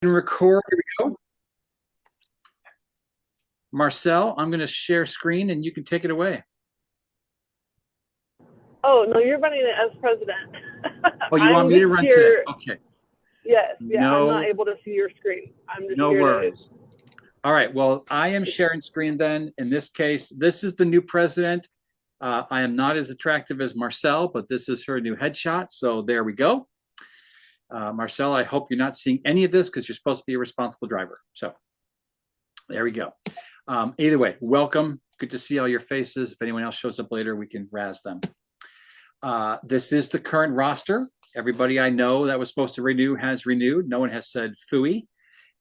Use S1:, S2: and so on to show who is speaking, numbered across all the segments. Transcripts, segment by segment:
S1: And record. Here we go. Marcel, I'm going to share screen and you can take it away.
S2: Oh, no, you're running it as president.
S1: Oh, you want
S2: I'm
S1: me to
S2: just
S1: run today?
S2: here.
S1: Okay.
S2: Yes, yeah, I'm not
S1: No,
S2: able to see your screen. I'm just
S1: no
S2: here to.
S1: worries. All right. Well, I am sharing screen then. In this case, this is the new president. I am not as attractive as Marcel, but this is her new headshot. So there we go. Marcel, I hope you're not seeing any of this because you're supposed to be a responsible driver. So there we go. Either way, welcome. Good to see all your faces. If anyone else shows up later, we can razz them. This is the current roster. Everybody I know that was supposed to renew has renewed. No one has said phooey,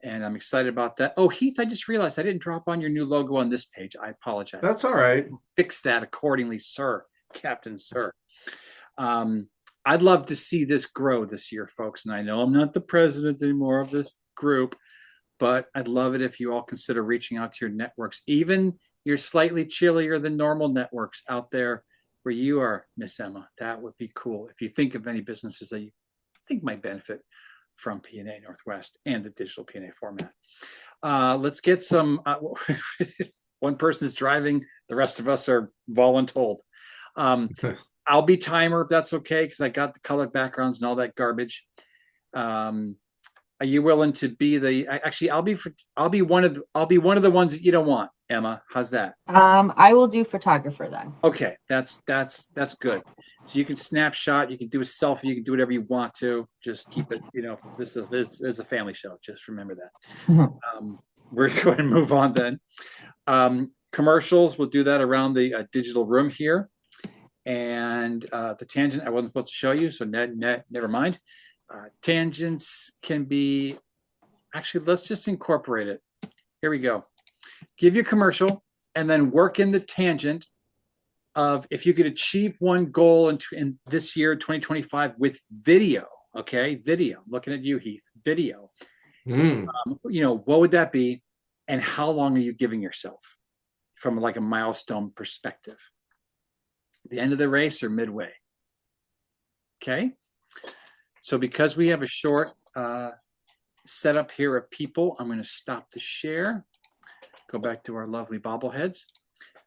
S1: and I'm excited about that. Oh, Heath, I just realized I didn't drop on your new logo on this page. I apologize.
S3: That's all right.
S1: Fix that accordingly, sir, Captain Sir. I'd love to see this grow this year, folks. And I know I'm not the president anymore of this group, but I'd love it if you all consider reaching out to your networks, even your slightly chillier than normal networks out there where you are, Miss Emma. That would be cool. If you think of any businesses that you think might benefit from PNA Northwest and the digital PNA format. Let's get some, one person is driving, the rest of us are voluntold. I'll be timer if that's okay, because I got the colored backgrounds and all that garbage. Are you willing to be the? Actually, I'll be one of the ones that you don't want, Emma. How's that?
S4: I will do photographer then.
S1: Okay, that's good. So you can snapshot, you can do a selfie, you can do whatever you want to. Just keep it. This is a family show. Just remember that. We're going to move on then. Commercials, we'll do that around the digital room here, and the tangent I wasn't supposed to show you, so never mind. Tangents can be, actually, let's just incorporate it. Here we go. Give you a commercial and then work in the tangent of if you could achieve one goal in this year, 2025, with video. Okay, video. Looking at you, Heath. Video. What would that be, and how long are you giving yourself from like a milestone perspective? The end of the race or midway? Okay. So because we have a short setup here of people, I'm going to stop the share. Go back to our lovely bobbleheads.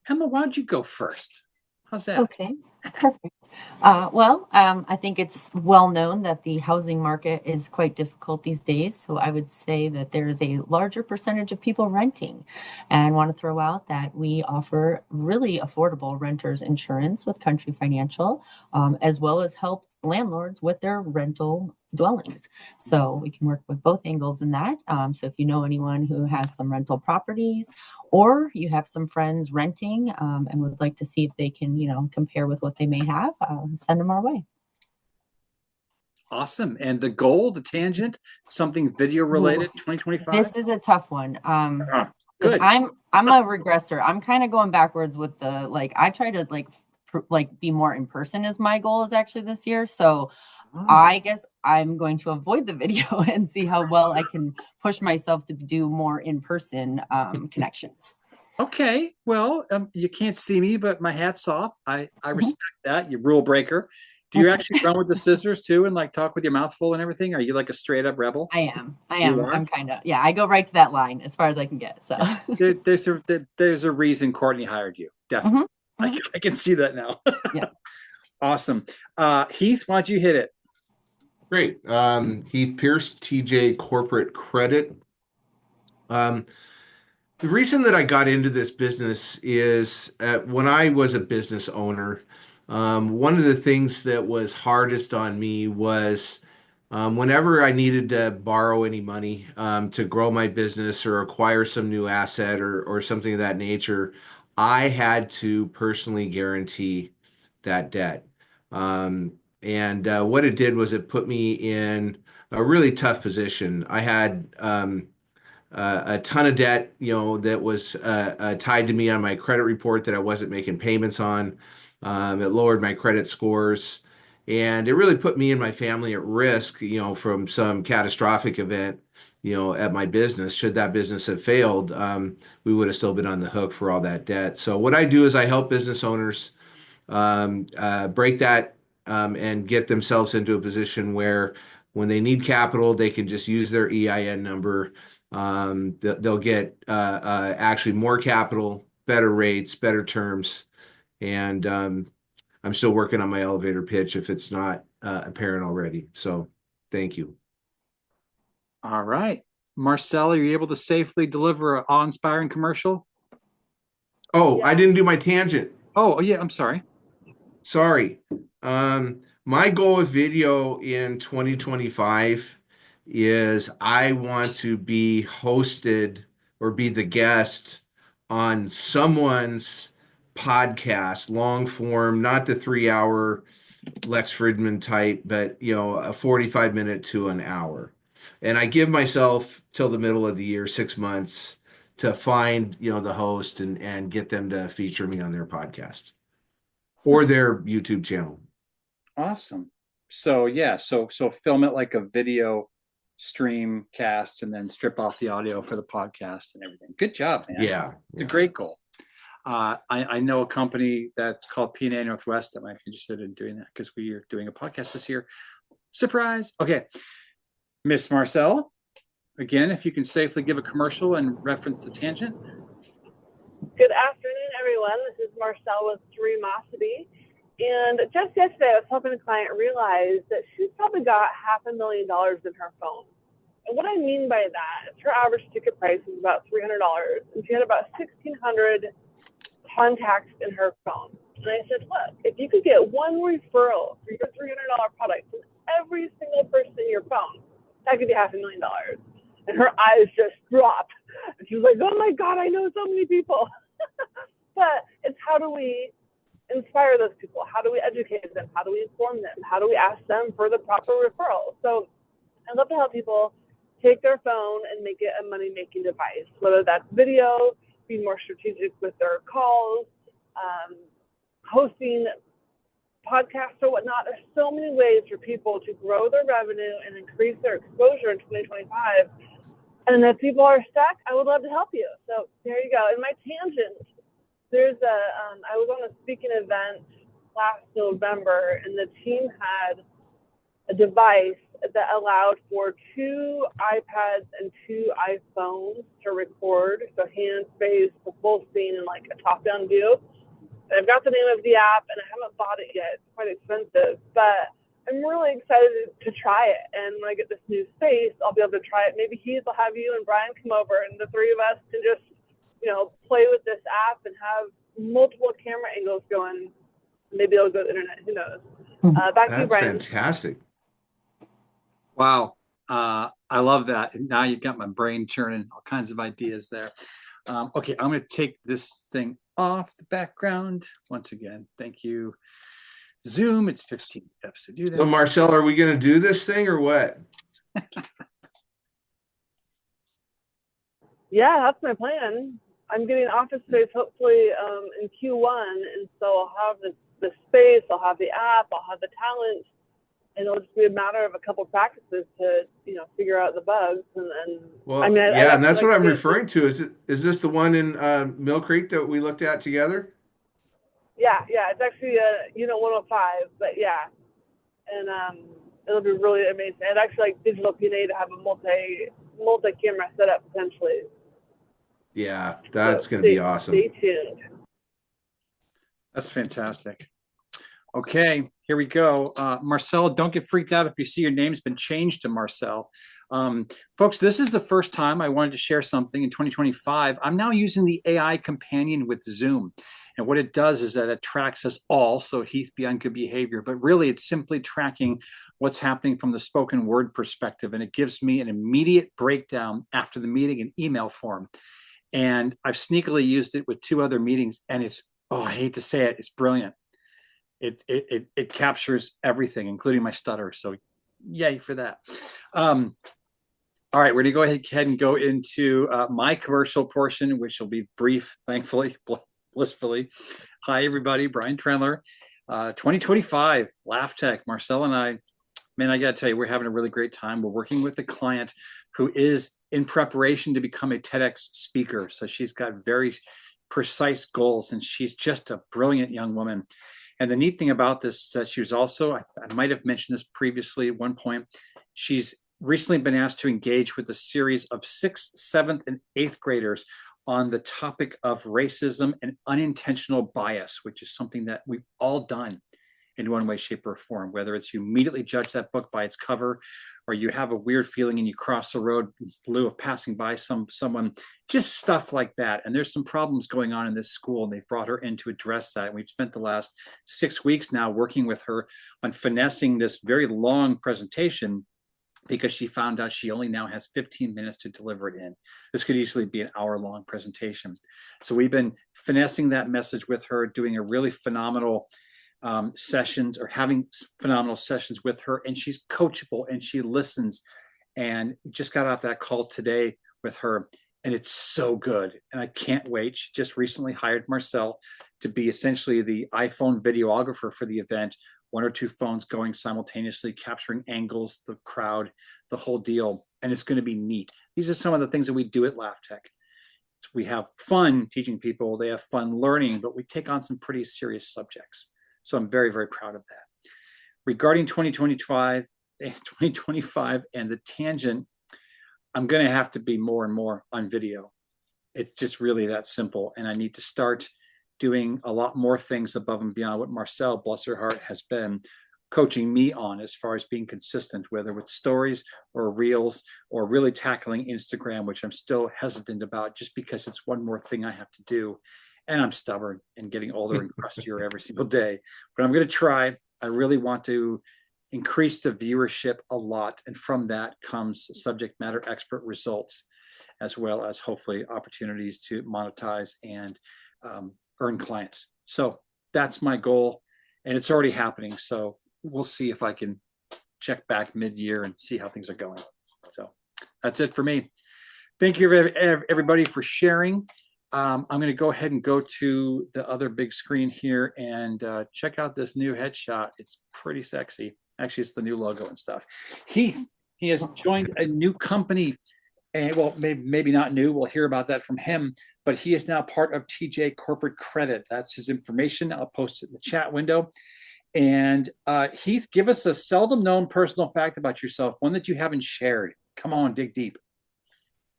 S1: Emma, why don't you go first? How's that?
S4: Okay, perfect. I think it's well known that the housing market is quite difficult these days. So I would say that there is a larger percentage of people renting, and want to throw out that we offer really affordable renters insurance with Country Financial, as well as help landlords with their rental dwellings. So we can work with both angles in that. So if you know anyone who has some rental properties, or you have some friends renting and would like to see if they can, compare with what they may have, send them our way.
S1: Awesome. And the goal, the tangent, something video related, 2025?
S4: This is a tough one.
S1: Good.
S4: I'm a regressor. I'm kind of going backwards with I try to be more in person as my goal is actually this year. So I guess I'm going to avoid the video and see how well I can push myself to do more in-person connections.
S1: Okay. Well, you can't see me, but my hat's off. I respect that. You rule breaker. Do you actually run with the scissors too and talk with your mouth full and everything? Are you like a straight up rebel?
S4: I am. I'm kind of, yeah, I go right to that line as far as I can get. So
S1: there's a reason Courtney hired you. Definitely. I can see that now.
S4: Yeah.
S1: Awesome. Heath, why don't you hit it?
S3: Great. Heath Pierce, TJ Corporate Credit. The reason that I got into this business is when I was a business owner, one of the things that was hardest on me was whenever I needed to borrow any money to grow my business or acquire some new asset or something of that nature, I had to personally guarantee that debt. And what it did was it put me in a really tough position. I had a ton of debt, that was tied to me on my credit report that I wasn't making payments on. It lowered my credit scores, and it really put me and my family at risk, from some catastrophic event, at my business. Should that business have failed, we would have still been on the hook for all that debt. So what I do is I help business owners break that and get themselves into a position where when they need capital, they can just use their EIN number. They'll get actually more capital, better rates, better terms. And I'm still working on my elevator pitch if it's not apparent already. So thank you.
S1: All right. Marcel, are you able to safely deliver an awe-inspiring commercial?
S3: Oh,
S2: Yeah.
S3: I didn't do my tangent.
S1: Oh, yeah, I'm sorry.
S3: Sorry. My goal with video in 2025 is I want to be hosted or be the guest on someone's podcast, long form, not the 3 hour Lex Fridman type, but a 45-minute to an hour. And I give myself till the middle of the year, 6 months, to find, the host and get them to feature me on their podcast or their YouTube channel.
S1: Awesome. So yeah, so film it like a video stream cast and then strip off the audio for the podcast and everything. Good job, man.
S3: Yeah.
S1: It's a great goal. I know a company that's called PNA Northwest that might be interested in doing that because we are doing a podcast this year. Surprise. Okay. Miss Marcel, again, if you can safely give a commercial and reference the tangent.
S2: Good afternoon, everyone. This is Marcel with Dreamosity. And just yesterday, I was helping a client realize that she's probably got $500,000 in her phone. And what I mean by that is her average ticket price is about $300, and she had about 1,600 contacts in her phone. And I said, look, if you could get one referral for your $300 product from every single person in your phone, that could be $500,000. And her eyes just dropped. And she was like, oh my God, I know so many people. But it's how do we inspire those people? How do we educate them? How do we inform them? How do we ask them for the proper referral? So I love to help people take their phone and make it a money-making device, whether that's video, be more strategic with their calls, hosting podcasts or whatnot. There's so many ways for people to grow their revenue and increase their exposure in 2025. And if people are stuck, I would love to help you. So there you go. In my tangent, I was on a speaking event last November, and the team had a device that allowed for 2 iPads and 2 iPhones to record, so hand, face, the full scene, and like a top-down view. And I've got the name of the app, and I haven't bought it yet. It's quite expensive, but I'm really excited to try it. And when I get this new space, I'll be able to try it. Maybe Heath will have you and Brian come over, and the 3 of us can just, play with this app and have multiple camera angles going. Maybe it'll go to the internet. Who knows? Back to you, Brian.
S3: That's fantastic.
S1: Wow. I love that. And now you've got my brain churning, all kinds of ideas there. Okay, I'm going to take this thing off the background. Once again, thank you. Zoom, it's 15 steps to do that.
S3: So, Marcel, are we going to do this thing or what?
S2: Yeah, that's my plan. I'm getting office space hopefully in Q1, and so I'll have the space, I'll have the app, I'll have the talent, and it'll just be a matter of a couple practices to figure out the bugs. And
S3: well,
S2: and
S3: that's what I'm referring to. Is this the one in Mill Creek that we looked at together?
S2: Yeah, it's actually unit 105, but yeah, and it'll be really amazing. I'd actually like DigitalPNA to have a multi-camera setup potentially.
S3: Yeah, that's going to be awesome.
S2: Stay tuned.
S1: That's fantastic. Okay, here we go. Marcel, don't get freaked out if you see your name's been changed to Marcel. Folks, this is the first time I wanted to share something in 2025. I'm now using the AI companion with Zoom. And what it does is that it tracks us all, so Heath be on good behavior, but really it's simply tracking what's happening from the spoken word perspective. And it gives me an immediate breakdown after the meeting in email form. And I've sneakily used it with 2 other meetings, and it's, I hate to say it, it's brilliant. It captures everything, including my stutter. So yay for that. All right, we're gonna go ahead and go into my commercial portion, which will be brief, thankfully, blissfully. Hi, everybody, Brian Trendler. 2025, Laugh Tech, Marcel and I, man, I gotta tell you, we're having a really great time. We're working with a client who is in preparation to become a TEDx speaker. So she's got very precise goals, and she's just a brilliant young woman. And the neat thing about this is that she was also, I might have mentioned this previously at one point, She's recently been asked to engage with a series of 6th, 7th, and 8th graders on the topic of racism and unintentional bias, which is something that we've all done in one way, shape, or form, whether it's you immediately judge that book by its cover, or you have a weird feeling and you cross the road in lieu of passing by someone, just stuff like that. And there's some problems going on in this school, and they've brought her in to address that. And we've spent the last 6 weeks now working with her on finessing this very long presentation, because she found out she only now has 15 minutes to deliver it in. This could easily be an hour-long presentation. So we've been finessing that message with her, doing a really phenomenal sessions, or having phenomenal sessions with her, and she's coachable and she listens. And just got off that call today with her, and it's so good, and I can't wait. She just recently hired Marcel to be essentially the iPhone videographer for the event, 1 or 2 phones going simultaneously, capturing angles, the crowd, the whole deal, and it's going to be neat. These are some of the things that we do at Laugh Tech. We have fun teaching people, they have fun learning, but we take on some pretty serious subjects. So I'm very, very proud of that. Regarding 2025 and the tangent, I'm going to have to be more and more on video. It's just really that simple. And I need to start doing a lot more things above and beyond what Marcel, bless her heart, has been coaching me on, as far as being consistent, whether with stories or reels, or really tackling Instagram, which I'm still hesitant about just because it's one more thing I have to do. And I'm stubborn and getting older and crustier every single day. But I'm going to try. I really want to increase the viewership a lot. And from that comes subject matter expert results, as well as hopefully opportunities to monetize and earn clients. So that's my goal. And it's already happening. So we'll see if I can check back mid-year and see how things are going. So that's it for me. Thank you, everybody, for sharing. I'm going to go ahead and go to the other big screen here and check out this new headshot. It's pretty sexy. Actually, it's the new logo and stuff. He has joined a new company, and well, maybe not new. We'll hear about that from him. But he is now part of TJ Corporate Credit. That's his information. I'll post it in the chat window. And Heath, give us a seldom known personal fact about yourself, one that you haven't shared. Come on, dig deep.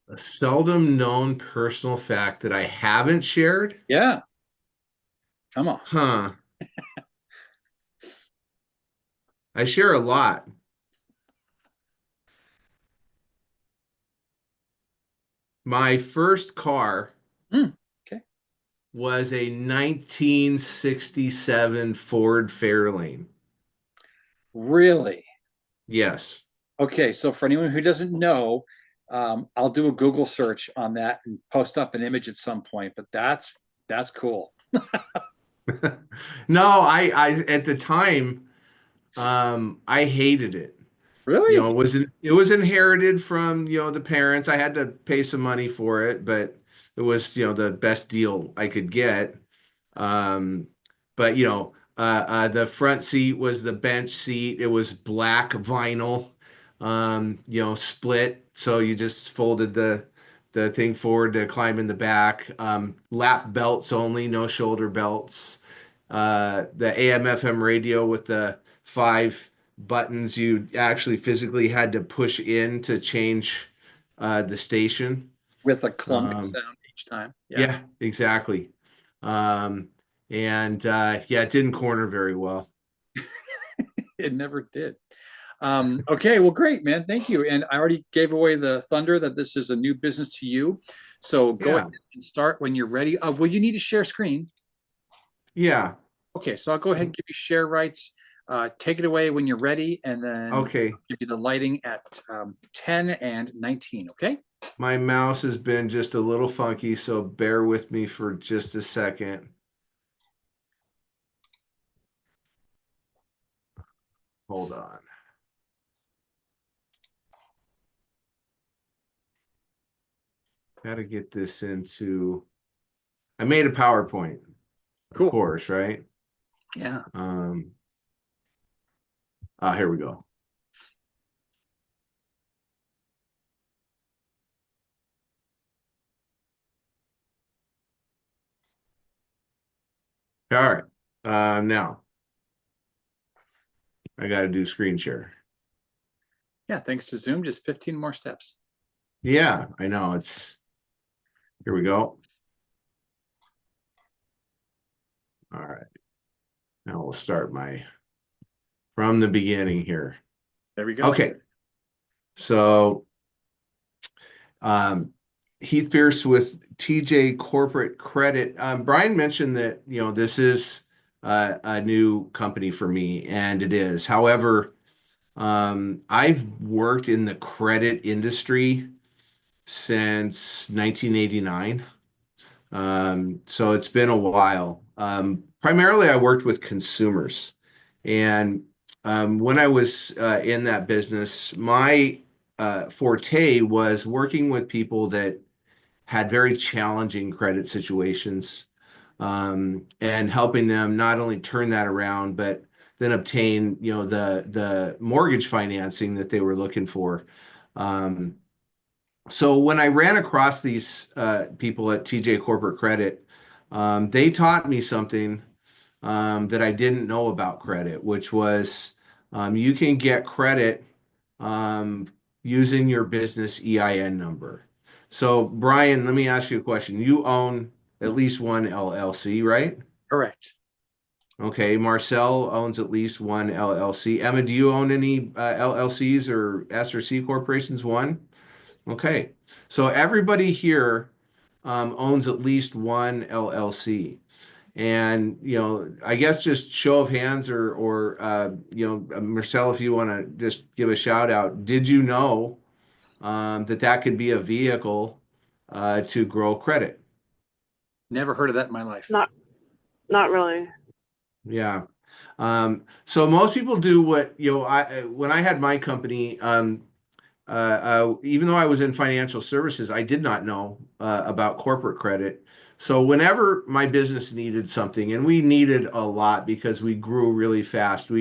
S3: A seldom known personal fact that I haven't shared?
S1: Yeah. Come on.
S3: Huh. I share a lot. My first car was a 1967 Ford Fairlane.
S1: Really?
S3: Yes.
S1: Okay, so for anyone who doesn't know, I'll do a Google search on that and post up an image at some point, but that's cool.
S3: No, I at the time, I hated it.
S1: Really?
S3: You know, it was inherited from, the parents. I had to pay some money for it, but it was, the best deal I could get. Um, but the front seat was the bench seat. It was black vinyl, split. So you just folded the thing forward to climb in the back. Lap belts only, no shoulder belts. The AM/FM radio with the 5 buttons you actually physically had to push in to change the station.
S1: With a clunk sound each time.
S3: Yeah, exactly. It didn't corner very well.
S1: It never did. Okay, well, great, man. Thank you. And I already gave away the thunder that this is a new business to you. So go ahead and start when you're ready. Well, you need to share screen.
S3: Yeah.
S1: Okay, so I'll go ahead and give you share rights. Take it away when you're ready, and then I'll give you the lighting at 10 and 19, okay?
S3: My mouse has been just a little funky, so bear with me for just a second. Hold on. Got to get this into... I made a PowerPoint,
S1: cool.
S3: Of course, right?
S1: Yeah.
S3: Here we go. All right. Now I got to do screen share.
S1: Yeah, thanks to Zoom, just 15 more steps.
S3: Yeah, I know. Here we go. All right. Now we'll start from the beginning here.
S1: There we go.
S3: Okay. So, Heath Pierce with TJ Corporate Credit. Brian mentioned that, this is a new company for me, and it is. However, I've worked in the credit industry since 1989. So it's been a while. Primarily, I worked with consumers. And when I was in that business, my forte was working with people that had very challenging credit situations, and helping them not only turn that around, but then obtain, the mortgage financing that they were looking for. So when I ran across these people at TJ Corporate Credit, they taught me something that I didn't know about credit, which was you can get credit um, using your business EIN number. So, Brian, let me ask you a question. You own at least one LLC, right?
S1: Correct.
S3: Okay. Marcel owns at least one LLC. Emma, do you own any LLCs or S or C corporations? One? Okay. So everybody here owns at least one LLC. And, I guess just show of hands or Marcel, if you want to just give a shout out, did you know that could be a vehicle to grow credit?
S1: Never heard of that in my life.
S2: Not really.
S3: Yeah. So most people do what, when I had my company, even though I was in financial services, I did not know about corporate credit. So whenever my business needed something, and we needed a lot because we grew really fast.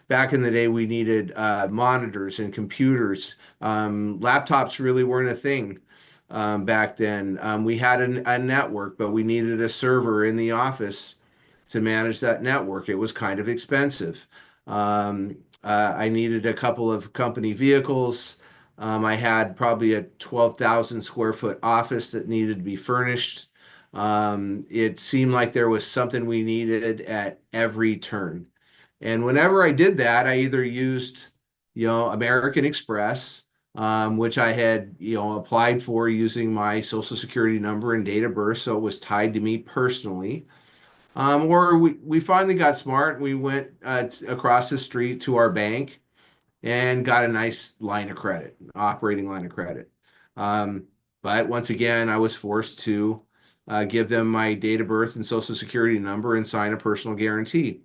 S3: Back in the day, we needed monitors and computers. Laptops really weren't a thing back then. We had a network, but we needed a server in the office to manage that network. It was kind of expensive. I needed a couple of company vehicles. I had probably a 12,000 square foot office that needed to be furnished. It seemed like there was something we needed at every turn. And whenever I did that, I either used, American Express, which I had, applied for using my social security number and date of birth. So it was tied to me personally. Or we finally got smart. We went across the street to our bank and got a nice line of credit, operating line of credit. But once again, I was forced to give them my date of birth and social security number and sign a personal guarantee.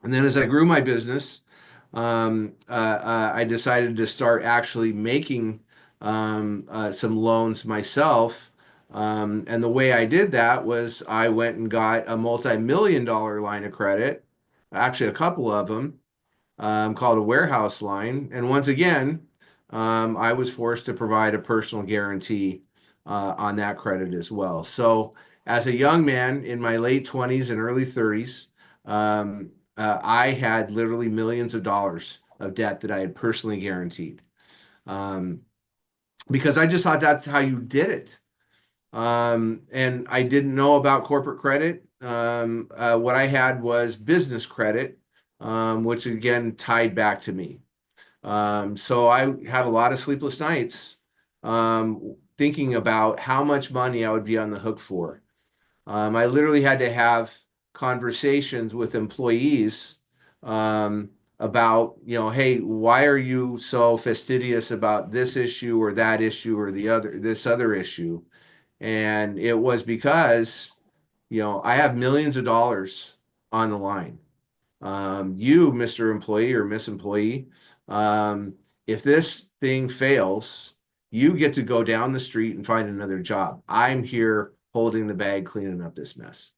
S3: And then as I grew my business, I decided to start actually making some loans myself. And the way I did that was I went and got a multi-million-dollar line of credit, actually a couple of them, called a warehouse line. And once again, I was forced to provide a personal guarantee on that credit as well. So as a young man in my late 20s and early 30s, I had literally millions of dollars of debt that I had personally guaranteed, because I just thought that's how you did it. And I didn't know about corporate credit. What I had was business credit, which again tied back to me. So I had a lot of sleepless nights thinking about how much money I would be on the hook for. I literally had to have conversations with employees about, hey, why are you so fastidious about this issue or that issue or this other issue? And it was because, I have millions of dollars on the line. You, Mr. Employee or Miss Employee, if this thing fails, you get to go down the street and find another job. I'm here holding the bag, cleaning up this mess.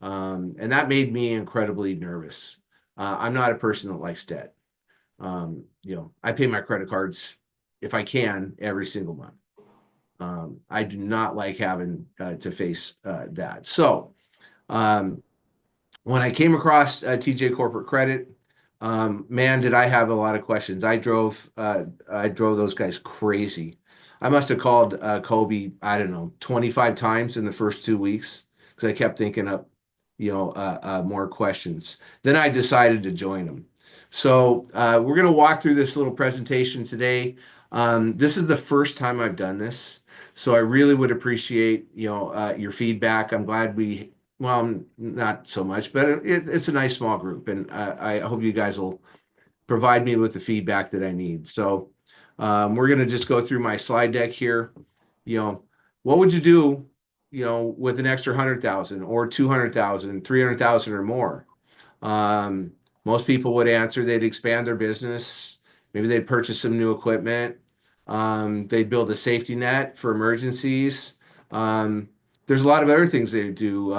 S3: And that made me incredibly nervous. I'm not a person that likes debt. I pay my credit cards if I can every single month. I do not like having to face that. So when I came across TJ Corporate Credit, Man, did I have a lot of questions. I drove those guys crazy. I must have called Kobe, I don't know, 25 times in the first 2 weeks because I kept thinking up, more questions. Then I decided to join them. So we're going to walk through this little presentation today. This is the first time I've done this, so I really would appreciate, your feedback. I'm glad well, not so much, but it's a nice small group, and I hope you guys will provide me with the feedback that I need. So we're going to just go through my slide deck here. You know, what would you do, with an extra 100,000 or 200,000, 300,000 or more? Most people would answer they'd expand their business. Maybe they'd purchase some new equipment. They'd build a safety net for emergencies. There's a lot of other things they would do.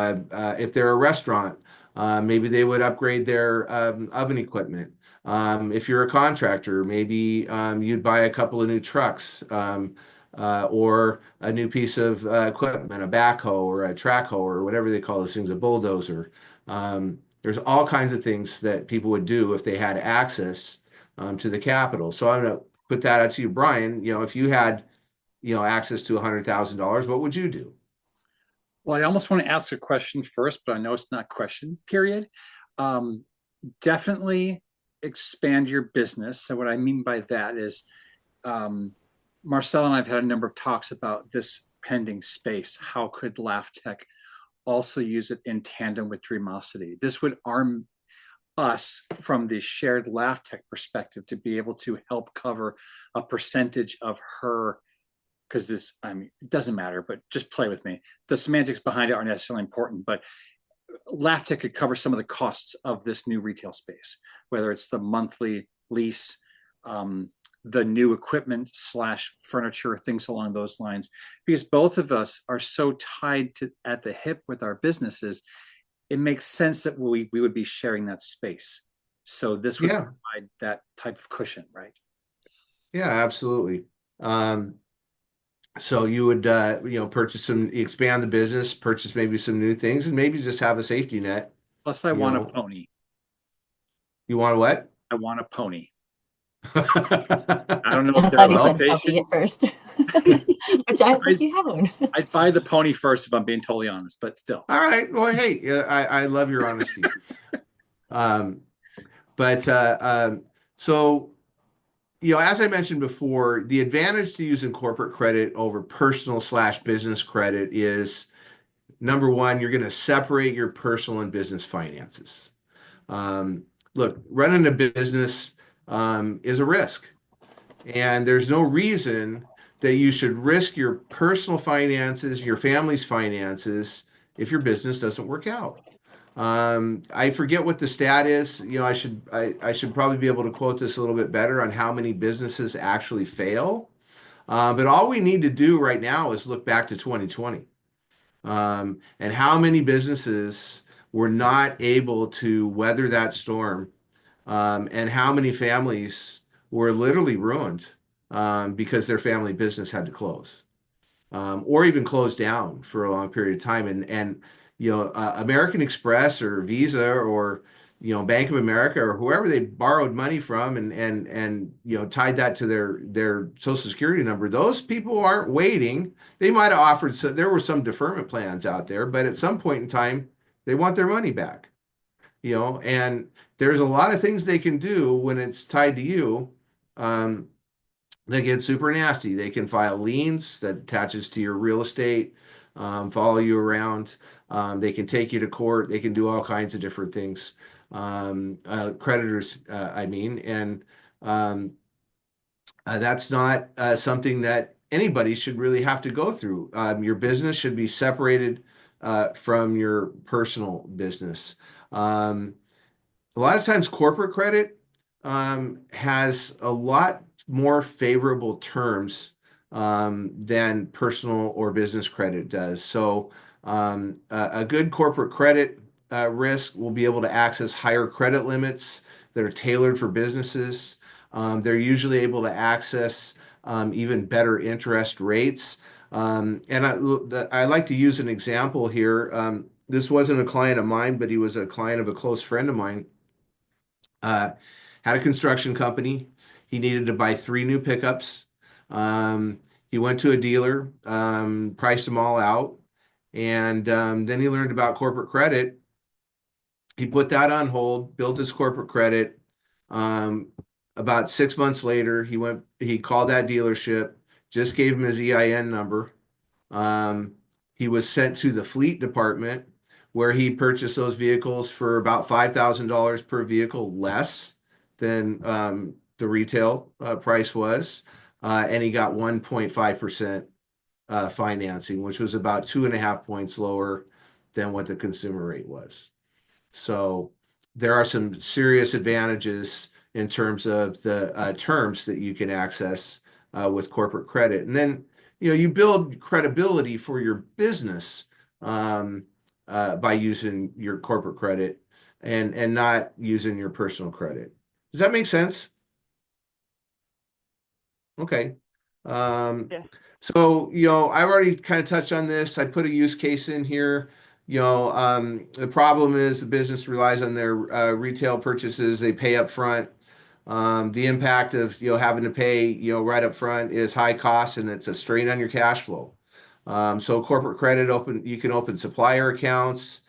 S3: If they're a restaurant, maybe they would upgrade their oven equipment. If you're a contractor, maybe you'd buy a couple of new trucks, or a new piece of equipment, a backhoe or a track hoe or whatever they call those things, a bulldozer. There's all kinds of things that people would do if they had access to the capital. So I'm going to put that out to you, Brian. If you had, access to $100,000, what would you do?
S1: Well, I almost want to ask a question first, but I know it's not question, period. Um, Definitely expand your business. So what I mean by that is, Marcel and I have had a number of talks about this pending space. How could Laugh Tech also use it in tandem with Dreamosity? This would arm us from the shared Laugh Tech perspective to be able to help cover a percentage of her, because it doesn't matter, but just play with me. The semantics behind it aren't necessarily important, but Laugh Tech could cover some of the costs of this new retail space, whether it's the monthly lease, the new equipment slash furniture, things along those lines, because both of us are so tied to at the hip with our businesses. It makes sense that we would be sharing that space. So this would provide that type of cushion, right?
S3: Yeah, absolutely. So you would, expand the business, purchase maybe some new things, and maybe just have a safety net.
S1: Plus, I
S3: You
S1: want a
S3: know,
S1: pony.
S3: you want what?
S1: I want a pony. I
S3: I
S1: don't know if
S4: I
S1: there are
S4: thought he said puppy at
S1: limitations.
S4: first, which I was like, you have one.
S1: I'd buy the pony first if I'm being totally honest, but still.
S3: All right. Well, hey, I love your honesty. Um, but so, as I mentioned before, the advantage to using corporate credit over personal slash business credit is number one, you're going to separate your personal and business finances. Um, Look, running a business is a risk, and there's no reason that you should risk your personal finances, your family's finances, if your business doesn't work out. I forget what the stat is. I should probably be able to quote this a little bit better on how many businesses actually fail. But all we need to do right now is look back to 2020, and how many businesses were not able to weather that storm, and how many families were literally ruined because their family business had to close, or even close down for a long period of time. And American Express or Visa or Bank of America or whoever they borrowed money from and tied that to their Social Security number. Those people aren't waiting. They might have offered, so there were some deferment plans out there, but at some point in time, they want their money back. And there's a lot of things they can do when it's tied to you. They get super nasty. They can file liens that attaches to your real estate, follow you around. They can take you to court. They can do all kinds of different things. Creditors, I mean, and that's not something that anybody should really have to go through. Your business should be separated from your personal business. A lot of times corporate credit has a lot more favorable terms than personal or business credit does. So a good corporate credit risk will be able to access higher credit limits that are tailored for businesses. They're usually able to access even better interest rates. And I like to use an example here. This wasn't a client of mine, but he was a client of a close friend of mine. Uh, had a construction company. He needed to buy 3 new pickups. Um, he went to a dealer, priced them all out, and then he learned about corporate credit. He put that on hold, built his corporate credit. Um, about 6 months later, he called that dealership, just gave him his EIN number. Um, he was sent to the fleet department where he purchased those vehicles for about $5,000 per vehicle less than the retail price was. And he got 1.5% financing, which was about 2.5 points lower than what the consumer rate was. So there are some serious advantages in terms of the terms that you can access with corporate credit. And then, you build credibility for your business um, by using your corporate credit and not using your personal credit. Does that make sense? Okay. Um,
S2: Yeah.
S3: so, I've already kind of touched on this. I put a use case in here. The problem is the business relies on their retail purchases. They pay up front. The impact of having to pay right up front is high cost, and it's a strain on your cash flow. So corporate credit you can open supplier accounts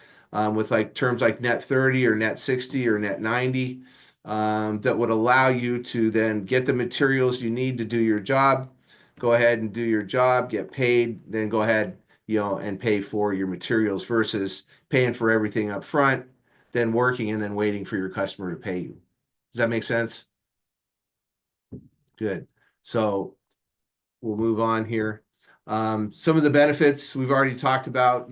S3: with like terms like net 30 or net 60 or net 90 that would allow you to then get the materials you need to do your job. Go ahead and do your job, get paid, then go ahead and pay for your materials versus paying for everything up front, then working and then waiting for your customer to pay you. Does that make sense? Good. So we'll move on here. Some of the benefits we've already talked about,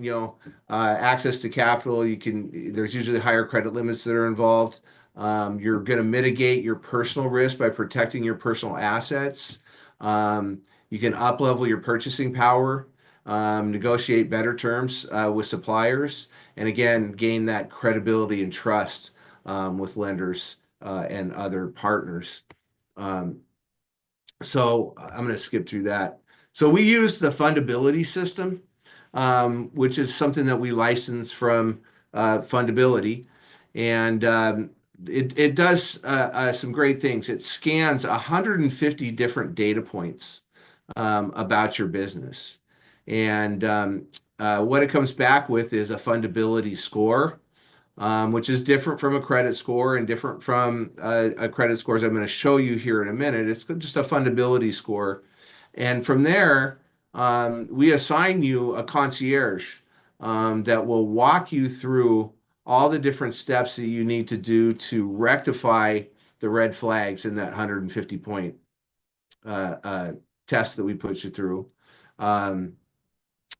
S3: access to capital. There's usually higher credit limits that are involved. You're going to mitigate your personal risk by protecting your personal assets. You can up level your purchasing power, negotiate better terms with suppliers, and again, gain that credibility and trust with lenders and other partners. So I'm going to skip through that. So we use the fundability system, which is something that we license from Fundability, and it does some great things. It scans 150 different data points about your business, and what it comes back with is a fundability score, which is different from a credit score and different from a credit scores I'm going to show you here in a minute. It's just a fundability score. And from there, we assign you a concierge that will walk you through all the different steps that you need to do to rectify the red flags in that 150 point test that we put you through. That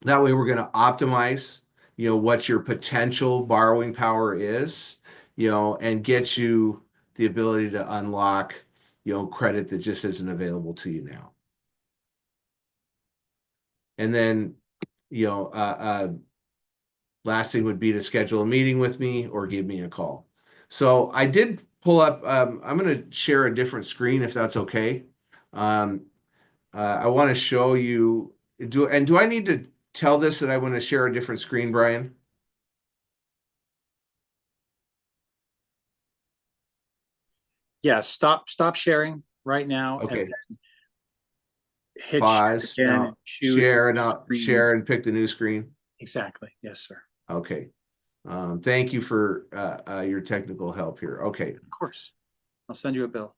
S3: way we're going to optimize, what your potential borrowing power is, and get you the ability to unlock, credit that just isn't available to you now. And then, last thing would be to schedule a meeting with me or give me a call. So I did pull up, I'm going to share a different screen if that's okay. I want to show you, do I need to tell this that I want to share a different screen, Brian?
S1: Yeah, stop sharing right now.
S3: Okay.
S1: And then hit
S3: Pause.
S1: share again
S3: Now
S1: and choose
S3: share and I'll
S1: screen.
S3: share and pick the new screen.
S1: Exactly. Yes, sir.
S3: Okay. Thank you for your technical help here. Okay.
S1: Of course. I'll send you a bill.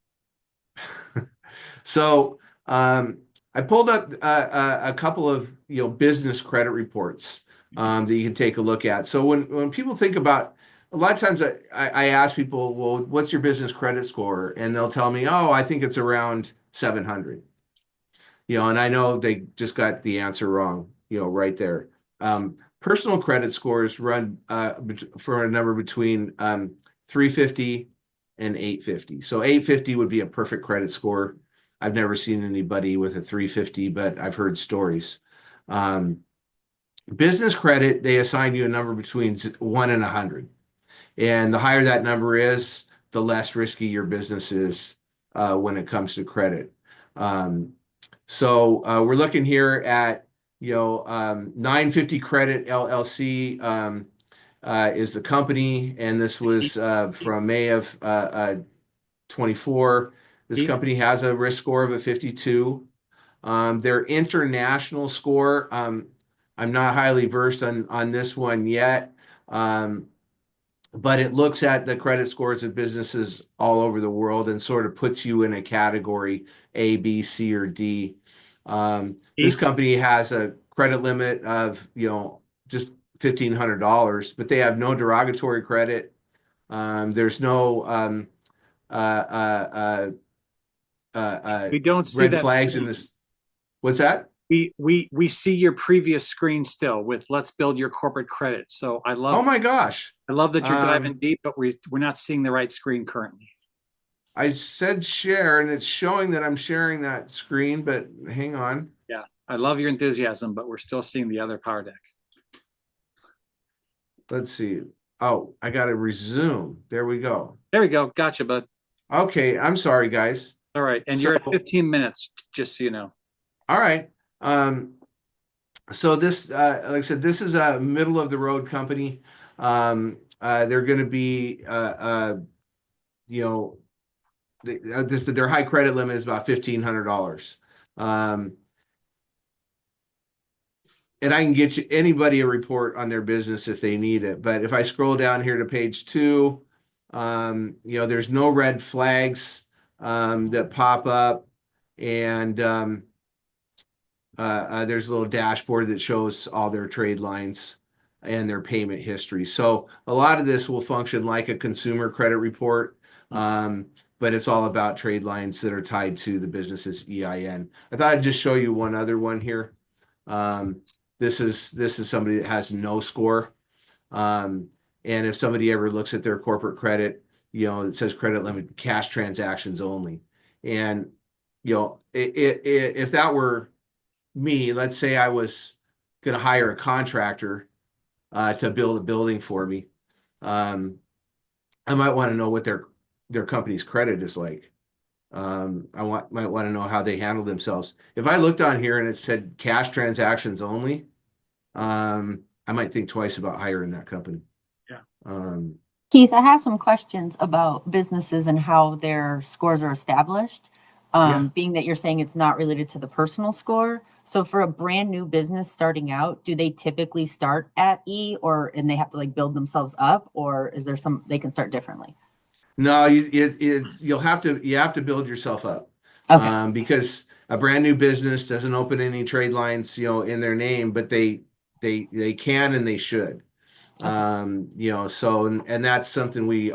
S3: So I pulled up a couple of business credit reports that you can take a look at. So when people think about, a lot of times I ask people, well, what's your business credit score? And they'll tell me, oh, I think it's around 700. And I know they just got the answer wrong, right there. Personal credit scores run for a number between 350 and 850. So 850 would be a perfect credit score. I've never seen anybody with a 350, but I've heard stories. Business credit, they assign you a number between 1 and 100. And the higher that number is, the less risky your business is when it comes to credit. So we're looking here at 950 Credit LLC is the company, and this was from May of 24. This
S1: Keith?
S3: company has a risk score of a 52. Their international score, I'm not highly versed on this one yet, but it looks at the credit scores of businesses all over the world and sort of puts you in a category A, B, C, or D. This
S1: Keith?
S3: company has a credit limit of, just $1,500, but they have no derogatory credit. There's no
S1: We don't see
S3: red
S1: that
S3: flags in
S1: screen.
S3: this. What's that?
S1: We see your previous screen still with let's build your corporate credit. So I
S3: Oh
S1: love
S3: my gosh.
S1: that you're diving deep, but we're not seeing the right screen currently.
S3: I said share and it's showing that I'm sharing that screen, but hang on.
S1: Yeah, I love your enthusiasm, but we're still seeing the other power deck.
S3: Let's see. Oh, I got to resume. There we go.
S1: There we go. Gotcha, bud.
S3: Okay, I'm sorry, guys.
S1: All right, and you're at 15 minutes, just so you know.
S3: All right. So this, like I said, this is a middle of the road company. They're going to be, their high credit limit is about $1,500. And I can get anybody a report on their business if they need it. But if I scroll down here to page 2, there's no red flags that pop up, and there's a little dashboard that shows all their trade lines and their payment history. So a lot of this will function like a consumer credit report, but it's all about trade lines that are tied to the business's EIN. I thought I'd just show you one other one here. This is somebody that has no score. And if somebody ever looks at their corporate credit, it says credit limit, cash transactions only. And, if that were me, let's say I was going to hire a contractor to build a building for me, I might want to know what their company's credit is like. Might want to know how they handle themselves. If I looked on here and it said cash transactions only, I might think twice about hiring that company.
S1: Yeah.
S4: Keith, I have some questions about businesses and how their scores are established. Being that you're saying it's not related to the personal score. So for a brand new business starting out, do they typically start at E and they have to build themselves up, or is there they can start differently?
S3: No, you have to build yourself up.
S4: Okay.
S3: Because a brand new business doesn't open any trade lines, in their name, but they can and they should.
S4: Okay.
S3: So and that's something we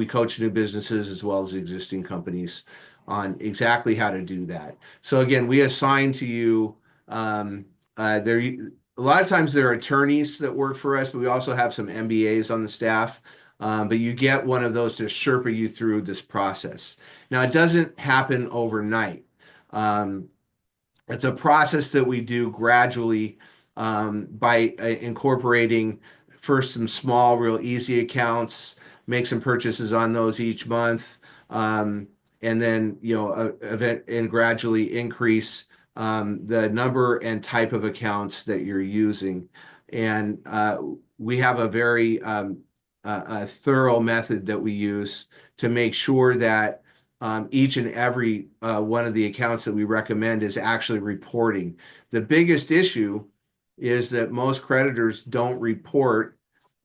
S3: coach new businesses as well as existing companies on exactly how to do that. So again, we assign to you a lot of times there are attorneys that work for us, but we also have some MBAs on the staff. But you get one of those to Sherpa you through this process. Now, it doesn't happen overnight. It's a process that we do gradually by incorporating first some small, real easy accounts, make some purchases on those each month, and then and gradually increase the number and type of accounts that you're using. And we have a very a thorough method that we use to make sure that each and every one of the accounts that we recommend is actually reporting. The biggest issue is that most creditors don't report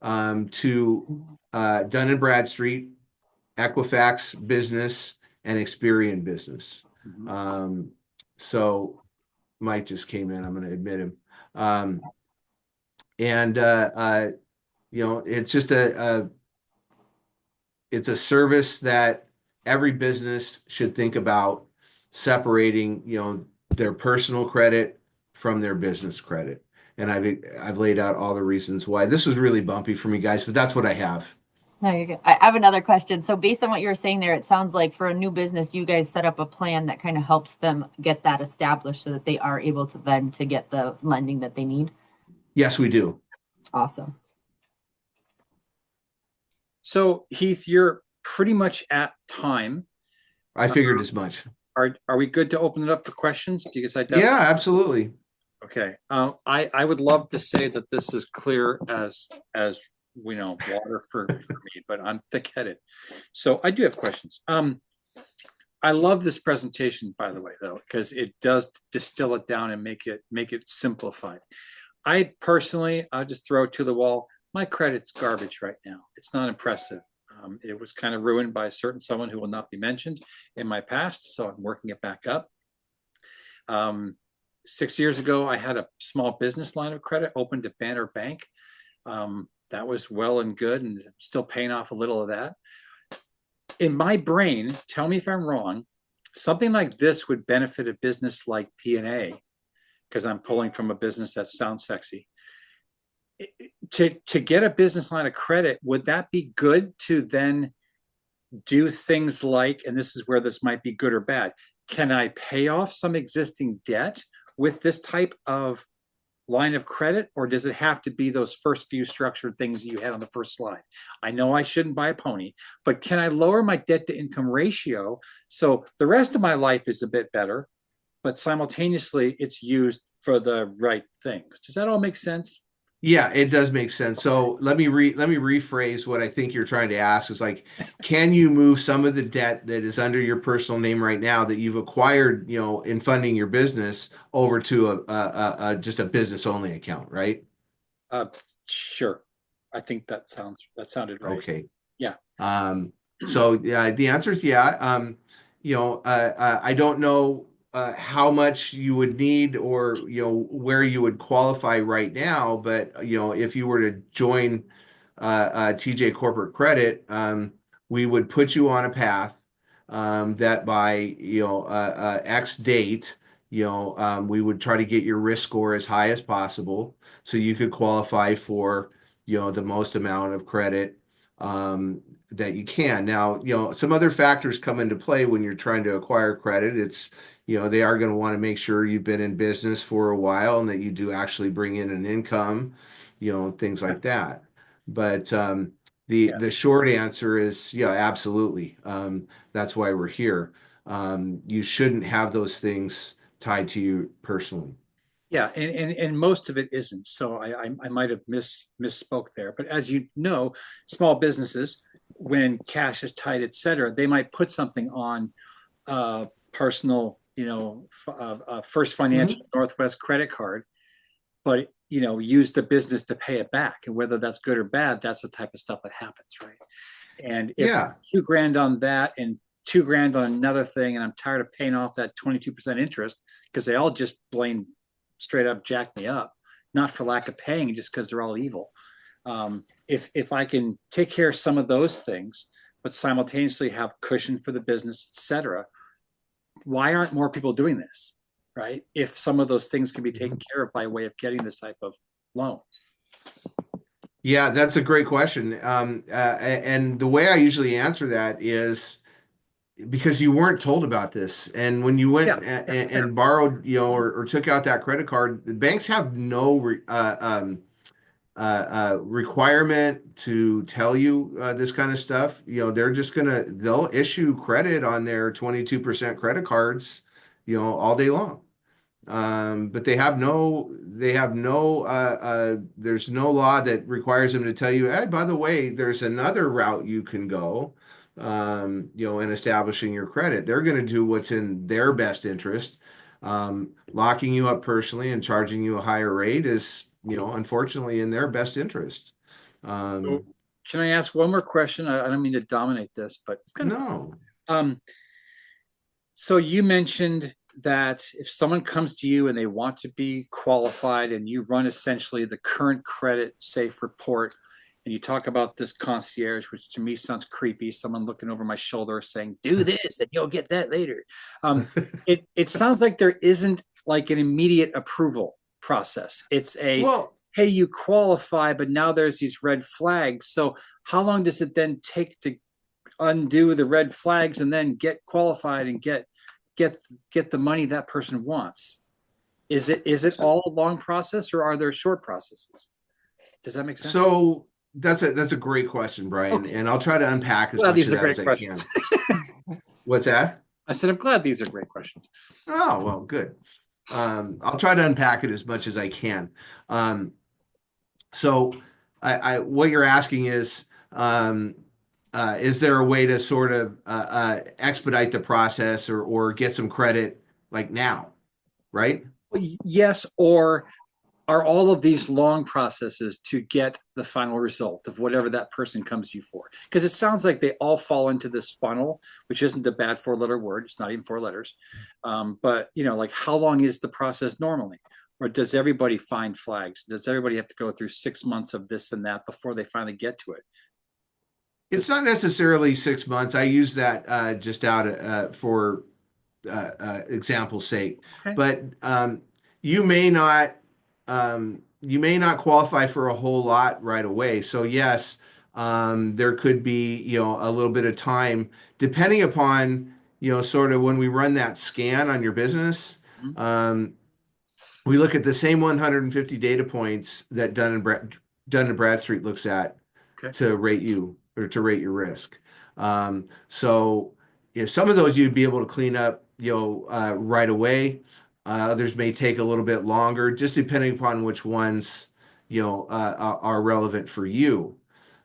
S3: to Dun & Bradstreet, Equifax Business, and Experian Business.
S1: Mm-hmm.
S3: So Mike just came in. I'm going to admit him. It's just it's a service that every business should think about separating, their personal credit from their business credit. And I've laid out all the reasons why. This was really bumpy for me, guys, but that's what I have.
S4: No, you're good. I have another question. So based on what you were saying there, it sounds like for a new business, you guys set up a plan that kind of helps them get that established so that they are able to then to get the lending that they need.
S3: Yes, we do.
S4: Awesome.
S1: So Heath, you're pretty much at time.
S3: I figured as much.
S1: Are we good to open it up for questions? Because
S3: yeah, absolutely.
S1: Okay. I would love to say that this is clear as water for me, but I'm thick-headed. So I do have questions. I love this presentation, by the way, though, because it does distill it down and make it simplified. I personally, I'll just throw it to the wall. My credit's garbage right now. It's not impressive. It was kind of ruined by someone who will not be mentioned in my past, so I'm working it back up. 6 years ago, I had a small business line of credit opened at Banner Bank. That was well and good, and I'm still paying off a little of that. In my brain, tell me if I'm wrong, something like this would benefit a business like PNA, because I'm pulling from a business that sounds sexy. To get a business line of credit, would that be good to then do things like, and this is where this might be good or bad, can I pay off some existing debt with this type of line of credit, or does it have to be those first few structured things you had on the first slide? I know I shouldn't buy a pony, but can I lower my debt to income ratio so the rest of my life is a bit better, but simultaneously it's used for the right things? Does that all make sense?
S3: Yeah, it does make sense. So let me rephrase what I think you're trying to ask is like, can you move some of the debt that is under your personal name right now that you've acquired, in funding your business over to just a business only account, right?
S1: Sure. I think that sounded right.
S3: Okay.
S1: Yeah.
S3: So yeah, the answer is yeah. I don't know how much you would need or where you would qualify right now, but if you were to join TJ Corporate Credit, we would put you on a path that by X date, we would try to get your risk score as high as possible so you could qualify for the most amount of credit that you can. Now, some other factors come into play when you're trying to acquire credit. It's they are going to want to make sure you've been in business for a while and that you do actually bring in an income, things like that. But the short answer is, yeah, absolutely. That's why we're here. You shouldn't have those things tied to you personally.
S1: Yeah, and most of it isn't. So I might have misspoke there. But as you know, small businesses, when cash is tight, et cetera, they might put something on personal, First Financial Northwest credit card, but use the business to pay it back. And whether that's good or bad, that's the type of stuff that happens, right? And if $2,000 on that and $2,000 on another thing, and I'm tired of paying off that 22% interest because they all just straight up jack me up, not for lack of paying, just because they're all evil. If I can take care of some of those things, but simultaneously have cushion for the business, et cetera, why aren't more people doing this, right? If some of those things can be taken care of by way of getting this type of loan.
S3: Yeah, that's a great question. And the way I usually answer that is because you weren't told about this. And when you went and borrowed, or took out that credit card, the banks have no requirement to tell you this kind of stuff. They're just they'll issue credit on their 22% credit cards, all day long. But there's no law that requires them to tell you, hey, by the way, there's another route you can go, in establishing your credit. They're going to do what's in their best interest. Locking you up personally and charging you a higher rate is, unfortunately in their best interest.
S1: So can I ask one more question? I don't mean to dominate this, but it's kind of so you mentioned that if someone comes to you and they want to be qualified and you run essentially the current credit safe report and you talk about this concierge, which to me sounds creepy, someone looking over my shoulder saying, do this and you'll get that later. It sounds like there isn't like an immediate approval process. It's hey, you qualify, but now there's these red flags. So how long does it then take to undo the red flags and then get qualified and get the money that person wants? Is it all a long process, or are there short processes? Does that make sense?
S3: So that's a great question, Brian, and I'll try to unpack as much of that as I can. What's that?
S1: I said, I'm glad these are great questions.
S3: Oh, well, good. I'll try to unpack it as much as I can. So what you're asking is there a way to sort of expedite the process or get some credit like now, right?
S1: Yes, or are all of these long processes to get the final result of whatever that person comes to you for? Because it sounds like they all fall into this funnel, which isn't a bad 4-letter word. It's not even 4 letters. But, like how long is the process normally? Or does everybody find flags? Does everybody have to go through 6 months of this and that before they finally get to it?
S3: It's not necessarily 6 months. I use that just out for example's sake,
S1: Okay.
S3: but you may not qualify for a whole lot right away. So yes, there could be a little bit of time depending upon sort of when we run that scan on your business.
S1: Mhm.
S3: We look at the same 150 data points that Dun and Bradstreet looks at
S1: Okay.
S3: to rate you or to rate your risk. So some of those you'd be able to clean up, right away. Others may take a little bit longer, just depending upon which ones, are relevant for you.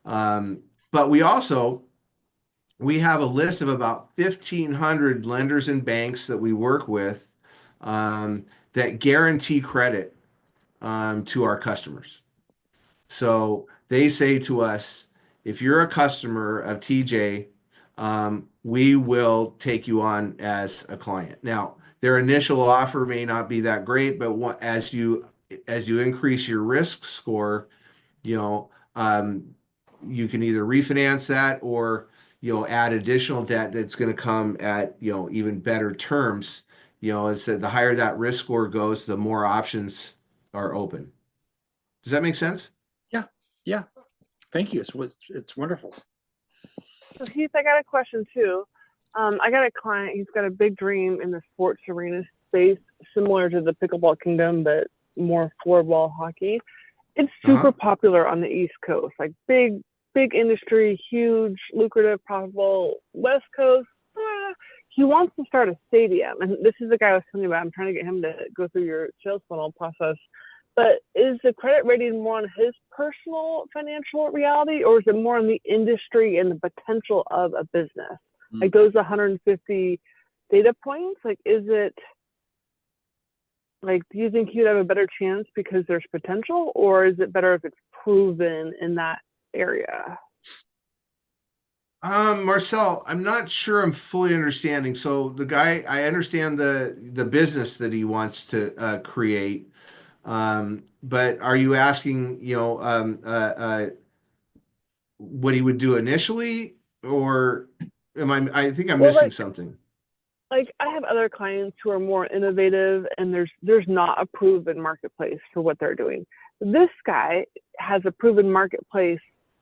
S3: But we have a list of about 1,500 lenders and banks that we work with that guarantee credit to our customers. So they say to us, if you're a customer of TJ, we will take you on as a client. Now, their initial offer may not be that great, but as you increase your risk score, you know, um, you can either refinance that or add additional debt that's going to come at even better terms. As the higher that risk score goes, the more options are open. Does that make sense?
S1: Yeah. Yeah. Thank you. It's wonderful.
S2: So Heath, I got a question too. I got a client. He's got a big dream in the sports arena space, similar to the pickleball kingdom, but more floorball hockey. It's super popular on the East Coast, like big industry, huge, lucrative, profitable. West Coast, he wants to start a stadium, and this is the guy I was telling you about. I'm trying to get him to go through your sales funnel process. But is the credit rating more on his personal financial reality, or is it more on the industry and the potential of a business? Like those 150 data points, like is it like, do you think you'd have a better chance because there's potential, or is it better if it's proven in that area?
S3: Marcel, I'm not sure I'm fully understanding. So the guy, I understand the business that he wants to create. But are you asking, what he would do initially, or I think I'm
S2: Well,
S3: missing something.
S2: like I have other clients who are more innovative, and there's not a proven marketplace for what they're doing. This guy has a proven marketplace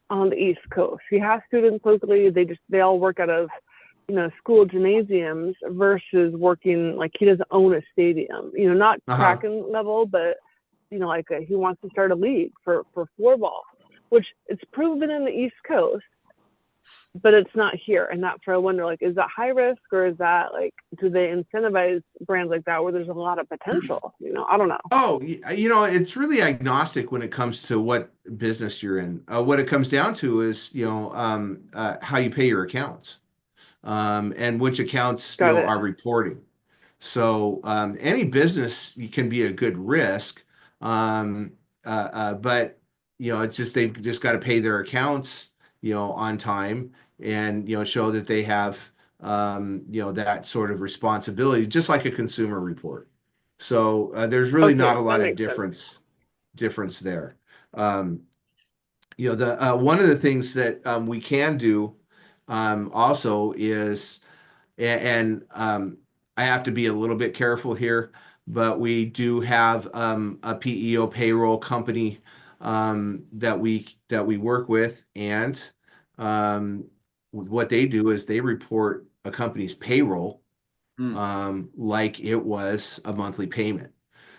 S2: on the East Coast. He has students locally. They all work out of school gymnasiums versus working, like, he doesn't own a stadium. Not
S3: Uh-huh.
S2: Kraken level, but like he wants to start a league for floorball, which it's proven in the East Coast, but it's not here. And that's where I wonder, like, is that high risk, or is that, like, do they incentivize brands like that where there's a lot of potential? I don't know.
S3: Oh, it's really agnostic when it comes to what business you're in. What it comes down to is, how you pay your accounts, and which accounts,
S2: Got it.
S3: are reporting. So any business can be a good risk, but it's just they've just got to pay their accounts, on time, and show that they have that sort of responsibility, just like a consumer report. So there's really not
S2: Okay,
S3: a
S2: that
S3: lot of
S2: makes sense.
S3: difference there. Um, the one of the things that we can do also is and I have to be a little bit careful here, but we do have a PEO payroll company that we work with, and what they do is they report a company's payroll
S1: Mm.
S3: like it was a monthly payment,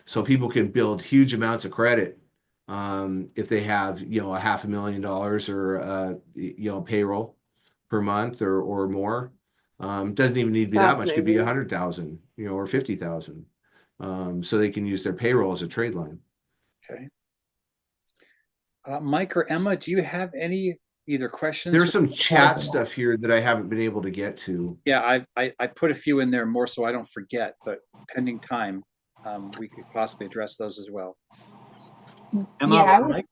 S3: so people can build huge amounts of credit if they have a $500,000 or payroll per month or more. Doesn't even need to be that much. Could be
S2: Fascinating.
S3: 100,000, or 50,000. So they can use their payroll as a trade line.
S1: Okay. Mike or Emma, do you have any either questions?
S3: There's some chat stuff here that I haven't been able to get to.
S1: Yeah, I put a few in there more so I don't forget, but pending time, we could possibly address those as well. Emma,
S4: Yeah,
S1: Mike?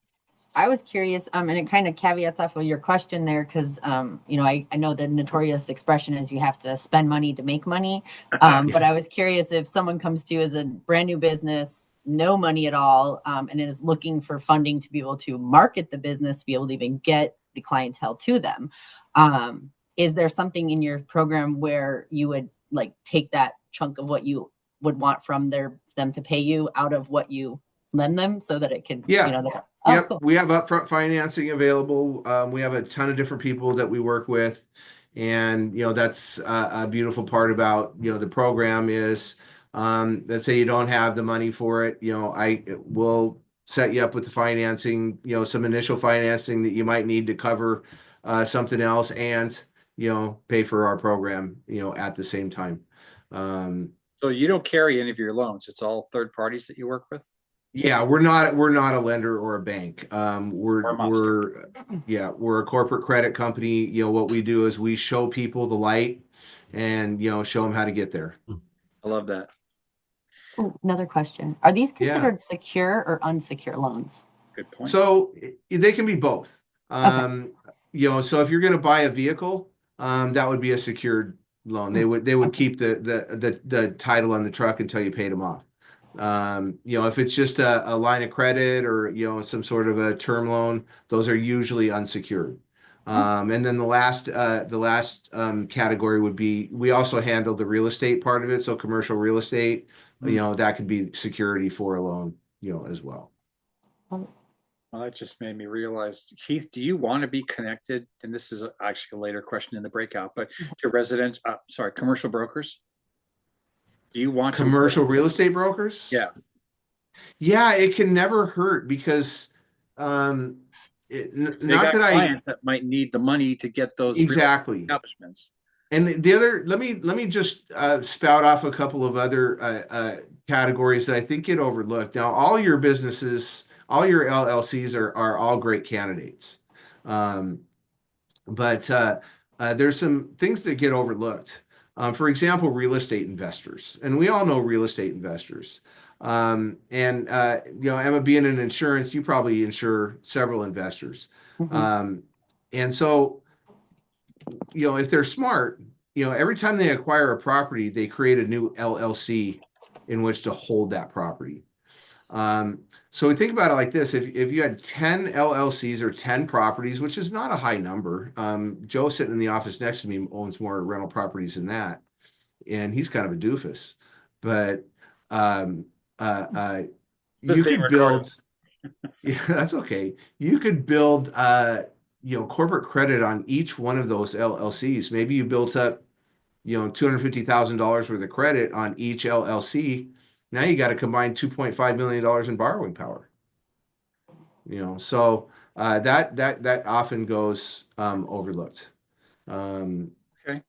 S4: I was curious, and it kind of caveats off of your question there, because I know the notorious expression is you have to spend money to make money. But I was curious if someone comes to you as a brand new business, no money at all, and is looking for funding to be able to market the business, to be able to even get the clientele to them. Is there something in your program where you would like take that chunk of what you would want from them to pay you out of what you lend them so that it could,
S3: Yeah.
S4: Oh,
S3: Yep,
S4: cool.
S3: we have upfront financing available. We have a ton of different people that we work with, and that's a beautiful part about the program is, let's say you don't have the money for it, I will set you up with the financing, some initial financing that you might need to cover something else, and pay for our program, at the same time.
S1: So you don't carry any of your loans. It's all third parties that you work with?
S3: Yeah, we're not a lender or a bank.
S1: Or a monster?
S3: We're a corporate credit company. What we do is we show people the light and show them how to get there.
S1: I love that.
S4: Ooh, another question. Are these
S3: Yeah.
S4: considered secure or unsecure loans?
S1: Good point.
S3: So they can be both.
S4: Okay.
S3: So if you're going to buy a vehicle, that would be a secured loan. They would keep the title on the truck until you paid them off. If it's just a line of credit or some sort of a term loan, those are usually unsecured. And then the last category would be, we also handle the real estate part of it. So commercial real estate, that could be security for a loan, as well.
S1: Well, that just made me realize, Keith, do you want to be connected? And this is actually a later question in the breakout, but to commercial brokers? Do you want
S3: Commercial real estate brokers?
S1: Yeah.
S3: Yeah, it can never hurt because not that
S1: clients that might need the money to get those
S3: exactly
S1: establishments.
S3: And the other, let me just spout off a couple of other categories that I think get overlooked. Now, all your businesses, all your LLCs are all great candidates, but there's some things that get overlooked. For example, real estate investors, and we all know real estate investors. Emma, being in insurance, you probably insure several investors. And so, if they're smart, every time they acquire a property, they create a new LLC in which to hold that property. So we think about it like this: if you had 10 LLCs or 10 properties, which is not a high number, Joe sitting in the office next to me owns more rental properties than that, and he's kind of a doofus. But you could build. Yeah, that's okay. You could build, corporate credit on each one of those LLCs. Maybe you built up, $250,000 worth of credit on each LLC. Now you got to combine $2.5 million in borrowing power. So that often goes overlooked.
S1: Okay.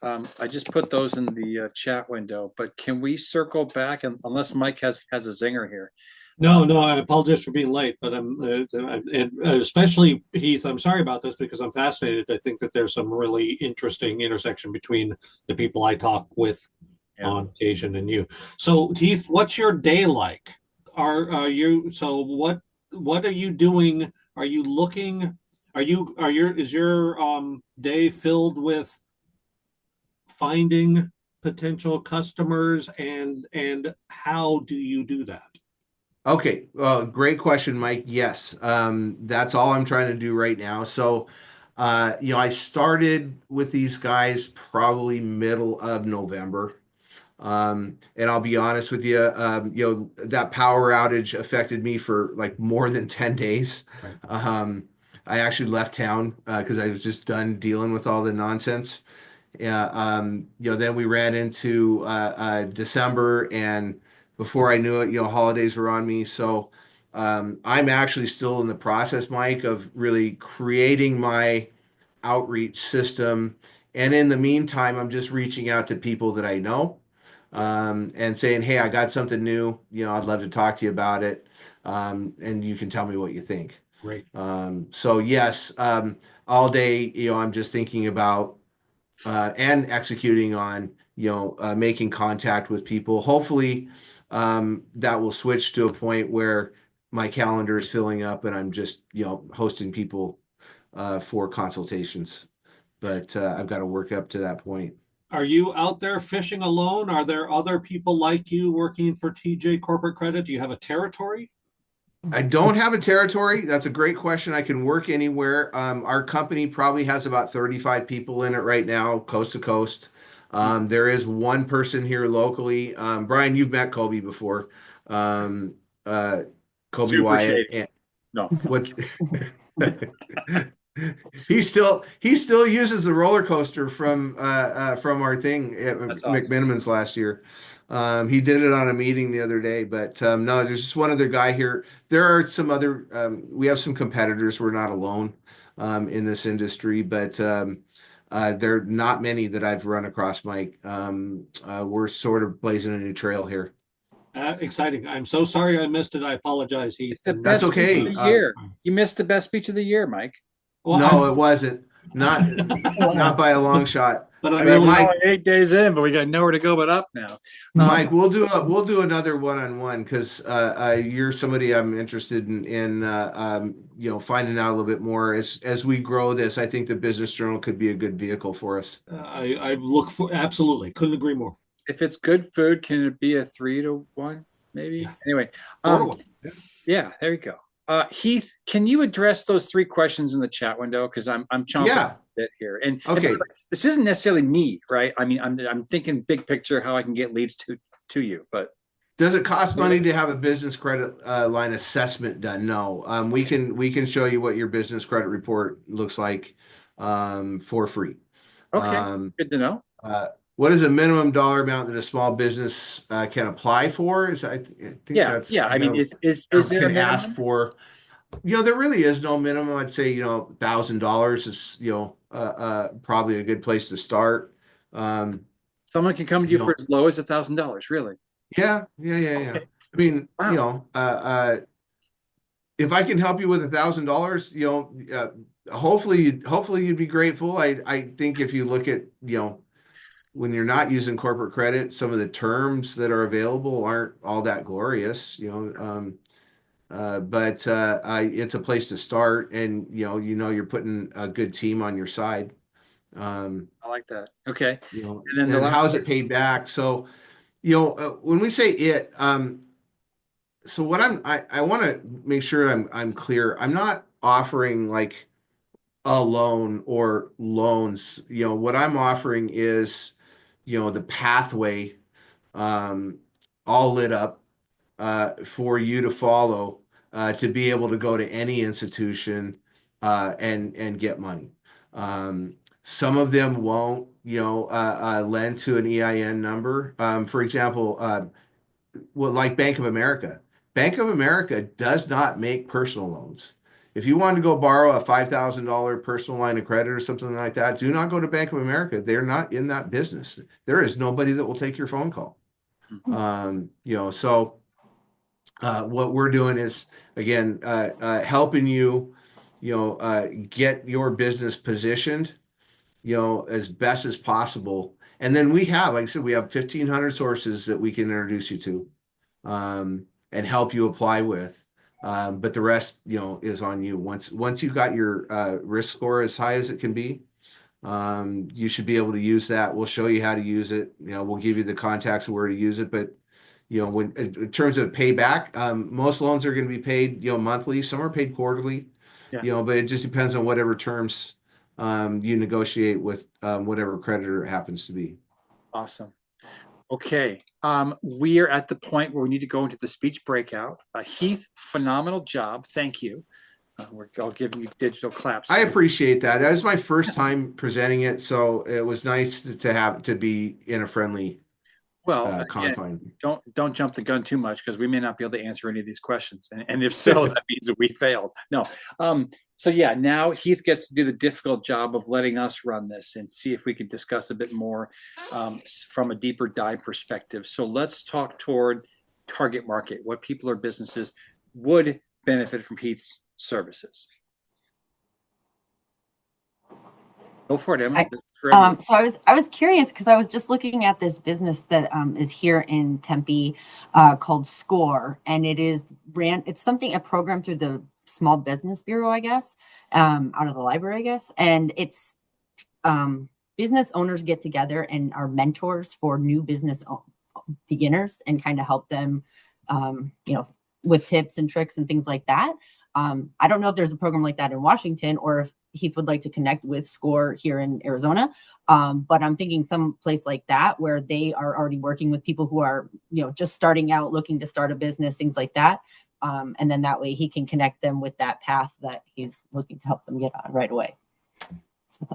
S1: I just put those in the chat window, but can we circle back, and unless Mike has a zinger here?
S5: No, I apologize for being late, but and especially Heath, I'm sorry about this because I'm fascinated. I think that there's some really interesting intersection between the people I talk with on occasion and you. So Heath, what's your day like? What are you doing? Are you looking? Is your day filled with finding potential customers, and how do you do that?
S3: Okay, well, great question, Mike. Yes, that's all I'm trying to do right now. So, I started with these guys probably middle of November. And I'll be honest with you, that power outage affected me for like more than 10 days. Right. I actually left town because I was just done dealing with all the nonsense. Yeah, then we ran into December, and before I knew it, holidays were on me. So I'm actually still in the process, Mike, of really creating my outreach system. And in the meantime, I'm just reaching out to people that I know and saying, hey, I got something new. I'd love to talk to you about it. and you can tell me what you think.
S5: Great.
S3: So yes, all day, I'm just thinking about and executing on, making contact with people. Hopefully, that will switch to a point where my calendar is filling up and I'm just, hosting people for consultations. But I've got to work up to that point.
S5: Are you out there fishing alone? Are there other people like you working for TJ Corporate Credit? Do you have a territory?
S3: I don't have a territory. That's a great question. I can work anywhere. Our company probably has about 35 people in it right now, coast to coast. There is one person here locally. Brian, you've met Kobe before. Um, Kobe
S1: Super
S3: Wyatt.
S1: shady.
S3: And
S1: No.
S3: what he still uses the roller coaster from our thing at
S1: That's awesome.
S3: McMinimans last year. He did it on a meeting the other day, but no, there's just one other guy here. There are some other, we have some competitors. We're not alone in this industry, but there are not many that I've run across, Mike. We're sort of blazing a new trail here.
S5: Exciting. I'm so sorry I missed it. I apologize, Heath.
S1: It's the
S5: And
S3: That's
S1: best
S3: okay.
S1: speech of the year. You missed the best speech of the year, Mike.
S5: well,
S3: No,
S5: I'm-
S3: it wasn't. Not by a long shot.
S5: but I'm
S3: But
S5: really
S3: Mike,
S1: Only 8 days in, but we got nowhere to go but up now.
S3: Mike, we'll do another one-on-one because you're somebody I'm interested in finding out a little bit more as we grow this. I think the Business Journal could be a good vehicle for us.
S5: I look for absolutely couldn't agree more.
S1: If it's good food, can it be a 3-1? Maybe.
S5: Yeah.
S1: Anyway,
S5: 4-1.
S1: yeah, there you go. Heath, can you address those 3 questions in the chat window? Because I'm chomping
S3: Yeah.
S1: a bit here. And
S3: Okay.
S1: and this isn't necessarily me, right? I mean, I'm thinking big picture how I can get leads to you, but
S3: Does it cost money to have a business credit line assessment done? No. We can show you what your business credit report looks like for free.
S1: okay, good to know.
S3: What is a minimum dollar amount that a small business can apply for? I think that's
S1: I mean, is there a
S3: can ask
S1: minimum?
S3: for. There really is no minimum. I'd say $1,000 is probably a good place to start.
S1: Someone can come to you for as low as $1,000, really?
S3: Yeah.
S1: Okay.
S3: I mean,
S1: Wow.
S3: if I can help you with $1,000, hopefully you'd be grateful. I think if you look at when you're not using corporate credit, some of the terms that are available aren't all that glorious, but it's a place to start, and you're putting a good team on your side.
S1: I like that. Okay.
S3: And
S1: then the last
S3: how's it paid back? So, when we say it, so what I want to make sure I'm clear. I'm not offering like a loan or loans. What I'm offering is the pathway, all lit up for you to follow to be able to go to any institution and get money. Some of them won't, lend to an EIN number. For example, like Bank of America. Bank of America does not make personal loans. If you want to go borrow a $5,000 personal line of credit or something like that, do not go to Bank of America. They're not in that business. There is nobody that will take your phone call. So what we're doing is, again, helping you, get your business positioned, as best as possible. And then we have, like I said, we have 1,500 sources that we can introduce you to and help you apply with. But the rest, is on you. Once you've got your risk score as high as it can be, you should be able to use that. We'll show you how to use it. We'll give you the contacts of where to use it. But when in terms of payback, most loans are going to be paid, monthly. Some are paid quarterly.
S1: Yeah.
S3: But it just depends on whatever terms you negotiate with whatever creditor it happens to be.
S1: Awesome. Okay. We are at the point where we need to go into the speech breakout. Heath, phenomenal job. Thank you. I'll give you digital claps.
S3: I appreciate that. That was my first time presenting it, so it was nice to be in a friendly confine.
S1: Don't jump the gun too much, because we may not be able to answer any of these questions, and if so, that means that we failed. No. So yeah, now Heath gets to do the difficult job of letting us run this and see if we can discuss a bit more from a deeper dive perspective. So let's talk toward target market, what people or businesses would benefit from Heath's services? Go for it, Emma.
S4: So I was curious because I was just looking at this business that is here in Tempe called Score, and it's a program through the Small Business Bureau, I guess, out of the library, I guess, and it's business owners get together and are mentors for new business beginners and kind of help them, with tips and tricks and things like that. I don't know if there's a program like that in Washington or if Heath would like to connect with Score here in Arizona. But I'm thinking some place like that where they are already working with people who are, just starting out, looking to start a business, things like that. And then that way he can connect them with that path that he's looking to help them get on right away. So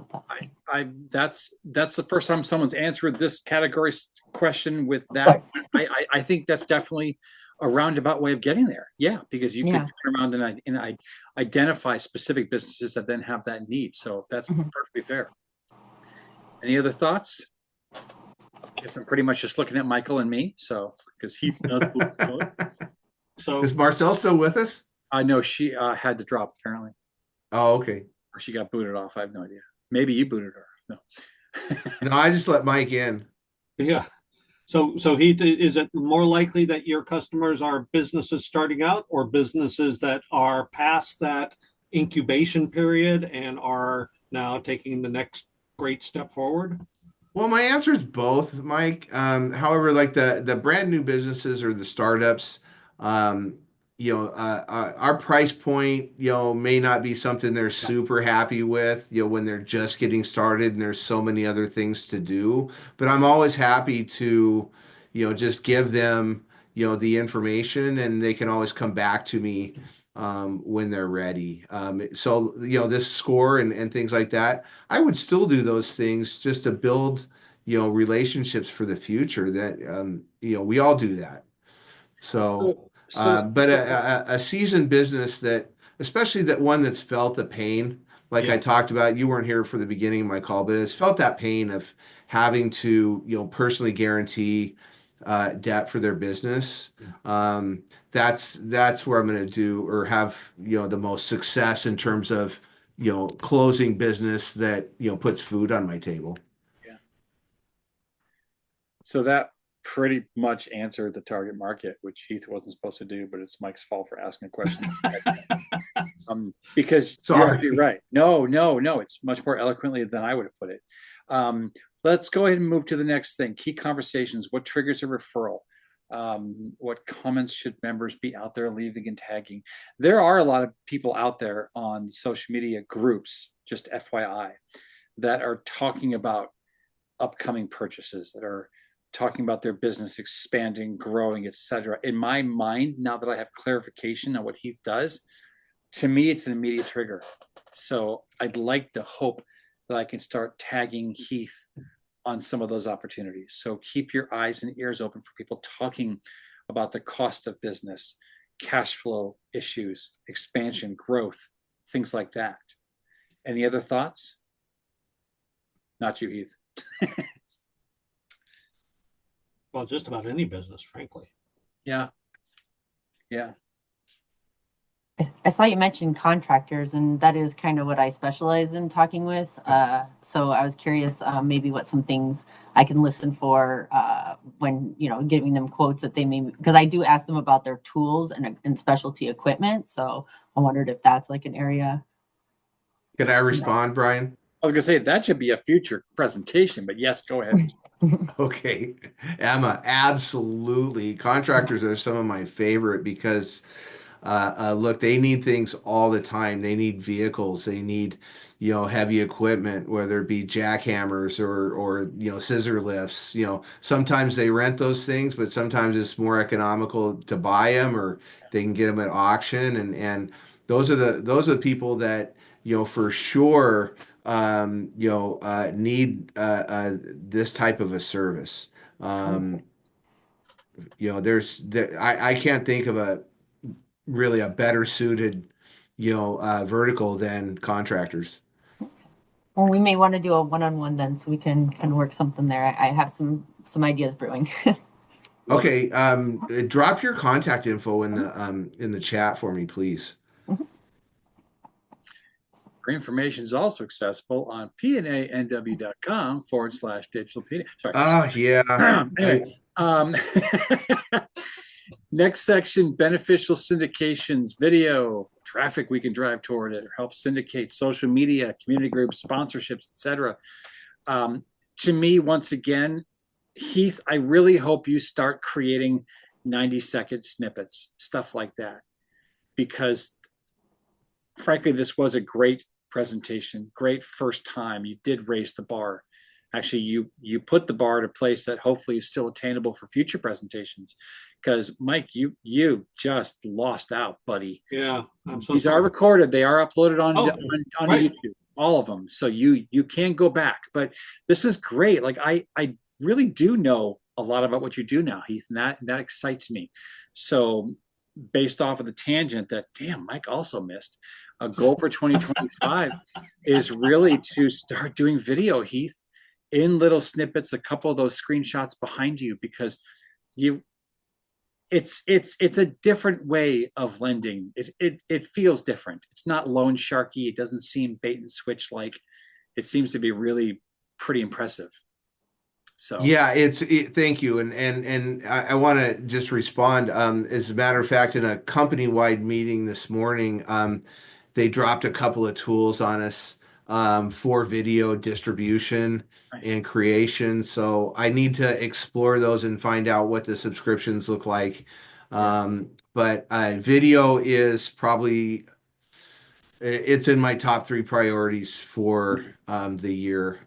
S1: that's the first time someone's answered this category question with that. I think that's definitely a roundabout way of getting there. Yeah, because you could turn around and identify specific businesses that then have that need. So that's perfectly fair. Any other thoughts? Guess I'm pretty much just looking at Michael and me. So because Heath knows.
S3: So is Marcel still with us?
S1: I know she had to drop apparently.
S3: Oh, okay.
S1: Or she got booted off. I have no idea. Maybe you booted her. No.
S3: No, I just let Mike in.
S5: Yeah. So Heath, is it more likely that your customers are businesses starting out or businesses that are past that incubation period and are now taking the next great step forward?
S3: Well, my answer is both, Mike. However, like the brand new businesses or the startups, our price point, may not be something they're super happy with, when they're just getting started and there's so many other things to do. But I'm always happy to, just give them, the information, and they can always come back to me when they're ready. So, this Score and things like that, I would still do those things just to build, relationships for the future that, we all do that. So, but a seasoned business that, especially that one that's felt the pain, like I talked about, you weren't here for the beginning of my call, but it's felt that pain of having to, personally guarantee debt for their business. That's where I'm going to do or have, the most success in terms of, closing business that, puts food on my table.
S1: Yeah. So that pretty much answered the target market, which Heath wasn't supposed to do, but it's Mike's fault for asking a question. Because you're actually right. No, it's much more eloquently than I would have put it. Let's go ahead and move to the next thing. Key conversations. What triggers a referral? What comments should members be out there leaving and tagging? There are a lot of people out there on social media groups, just FYI, that are talking about upcoming purchases, that are talking about their business expanding, growing, etc. In my mind, now that I have clarification on what Heath does, to me, it's an immediate trigger. So I'd like to hope that I can start tagging Heath on some of those opportunities. So keep your eyes and ears open for people talking about the cost of business, cash flow issues, expansion, growth, things like that. Any other thoughts? Not you, Heath.
S5: Well, just about any business, frankly.
S1: Yeah.
S4: I saw you mention contractors, and that is kind of what I specialize in talking with. So I was curious, maybe what some things I can listen for when, giving them quotes that they may, because I do ask them about their tools and specialty equipment. So I wondered if that's like an area.
S3: Can I respond, Brian?
S1: I was going to say that should be a future presentation, but yes, go ahead.
S3: Okay. Emma, absolutely. Contractors are some of my favorite because look, they need things all the time. They need vehicles. They need, heavy equipment, whether it be jackhammers or scissor lifts. Sometimes they rent those things, but sometimes it's more economical to buy them, or they can get them at auction. And those are the people that, for sure, need this type of a service. I can't think of really a better suited, vertical than contractors.
S4: Well, we may want to do a one-on-one then, so we can work something there. I have some ideas brewing.
S1: Love it.
S3: Okay, drop your contact info in the chat for me, please.
S1: Our information is also accessible on PNAnw.com/digital PNA. Sorry.
S3: Oh yeah.
S1: Anyway, next section, beneficial syndications, video, traffic we can drive toward it, or help syndicate social media, community groups, sponsorships, etc. To me, once again, Heath, I really hope you start creating 90-second snippets, stuff like that, because frankly, this was a great presentation, great first time. You did raise the bar. Actually, you put the bar at a place that hopefully is still attainable for future presentations. Because Mike, you just lost out, buddy.
S5: Yeah, I'm so
S1: These
S5: sorry.
S1: are recorded. They are uploaded on
S5: right.
S1: YouTube, all of them. So you can go back. But this is great. Like I really do know a lot about what you do now, Heath, and that excites me. So based off of the tangent that, damn, Mike also missed, a goal for 2025 is really to start doing video, Heath, in little snippets, a couple of those screenshots behind you, because it's a different way of lending. It feels different. It's not loan sharky. It doesn't seem bait and switch like. It seems to be really pretty impressive. So
S3: yeah, thank you, and I want to just respond. As a matter of fact, in a company-wide meeting this morning, they dropped a couple of tools on us for video distribution and creation. So I need to explore those and find out what the subscriptions look like. But video is probably it's in my top 3 priorities for the year.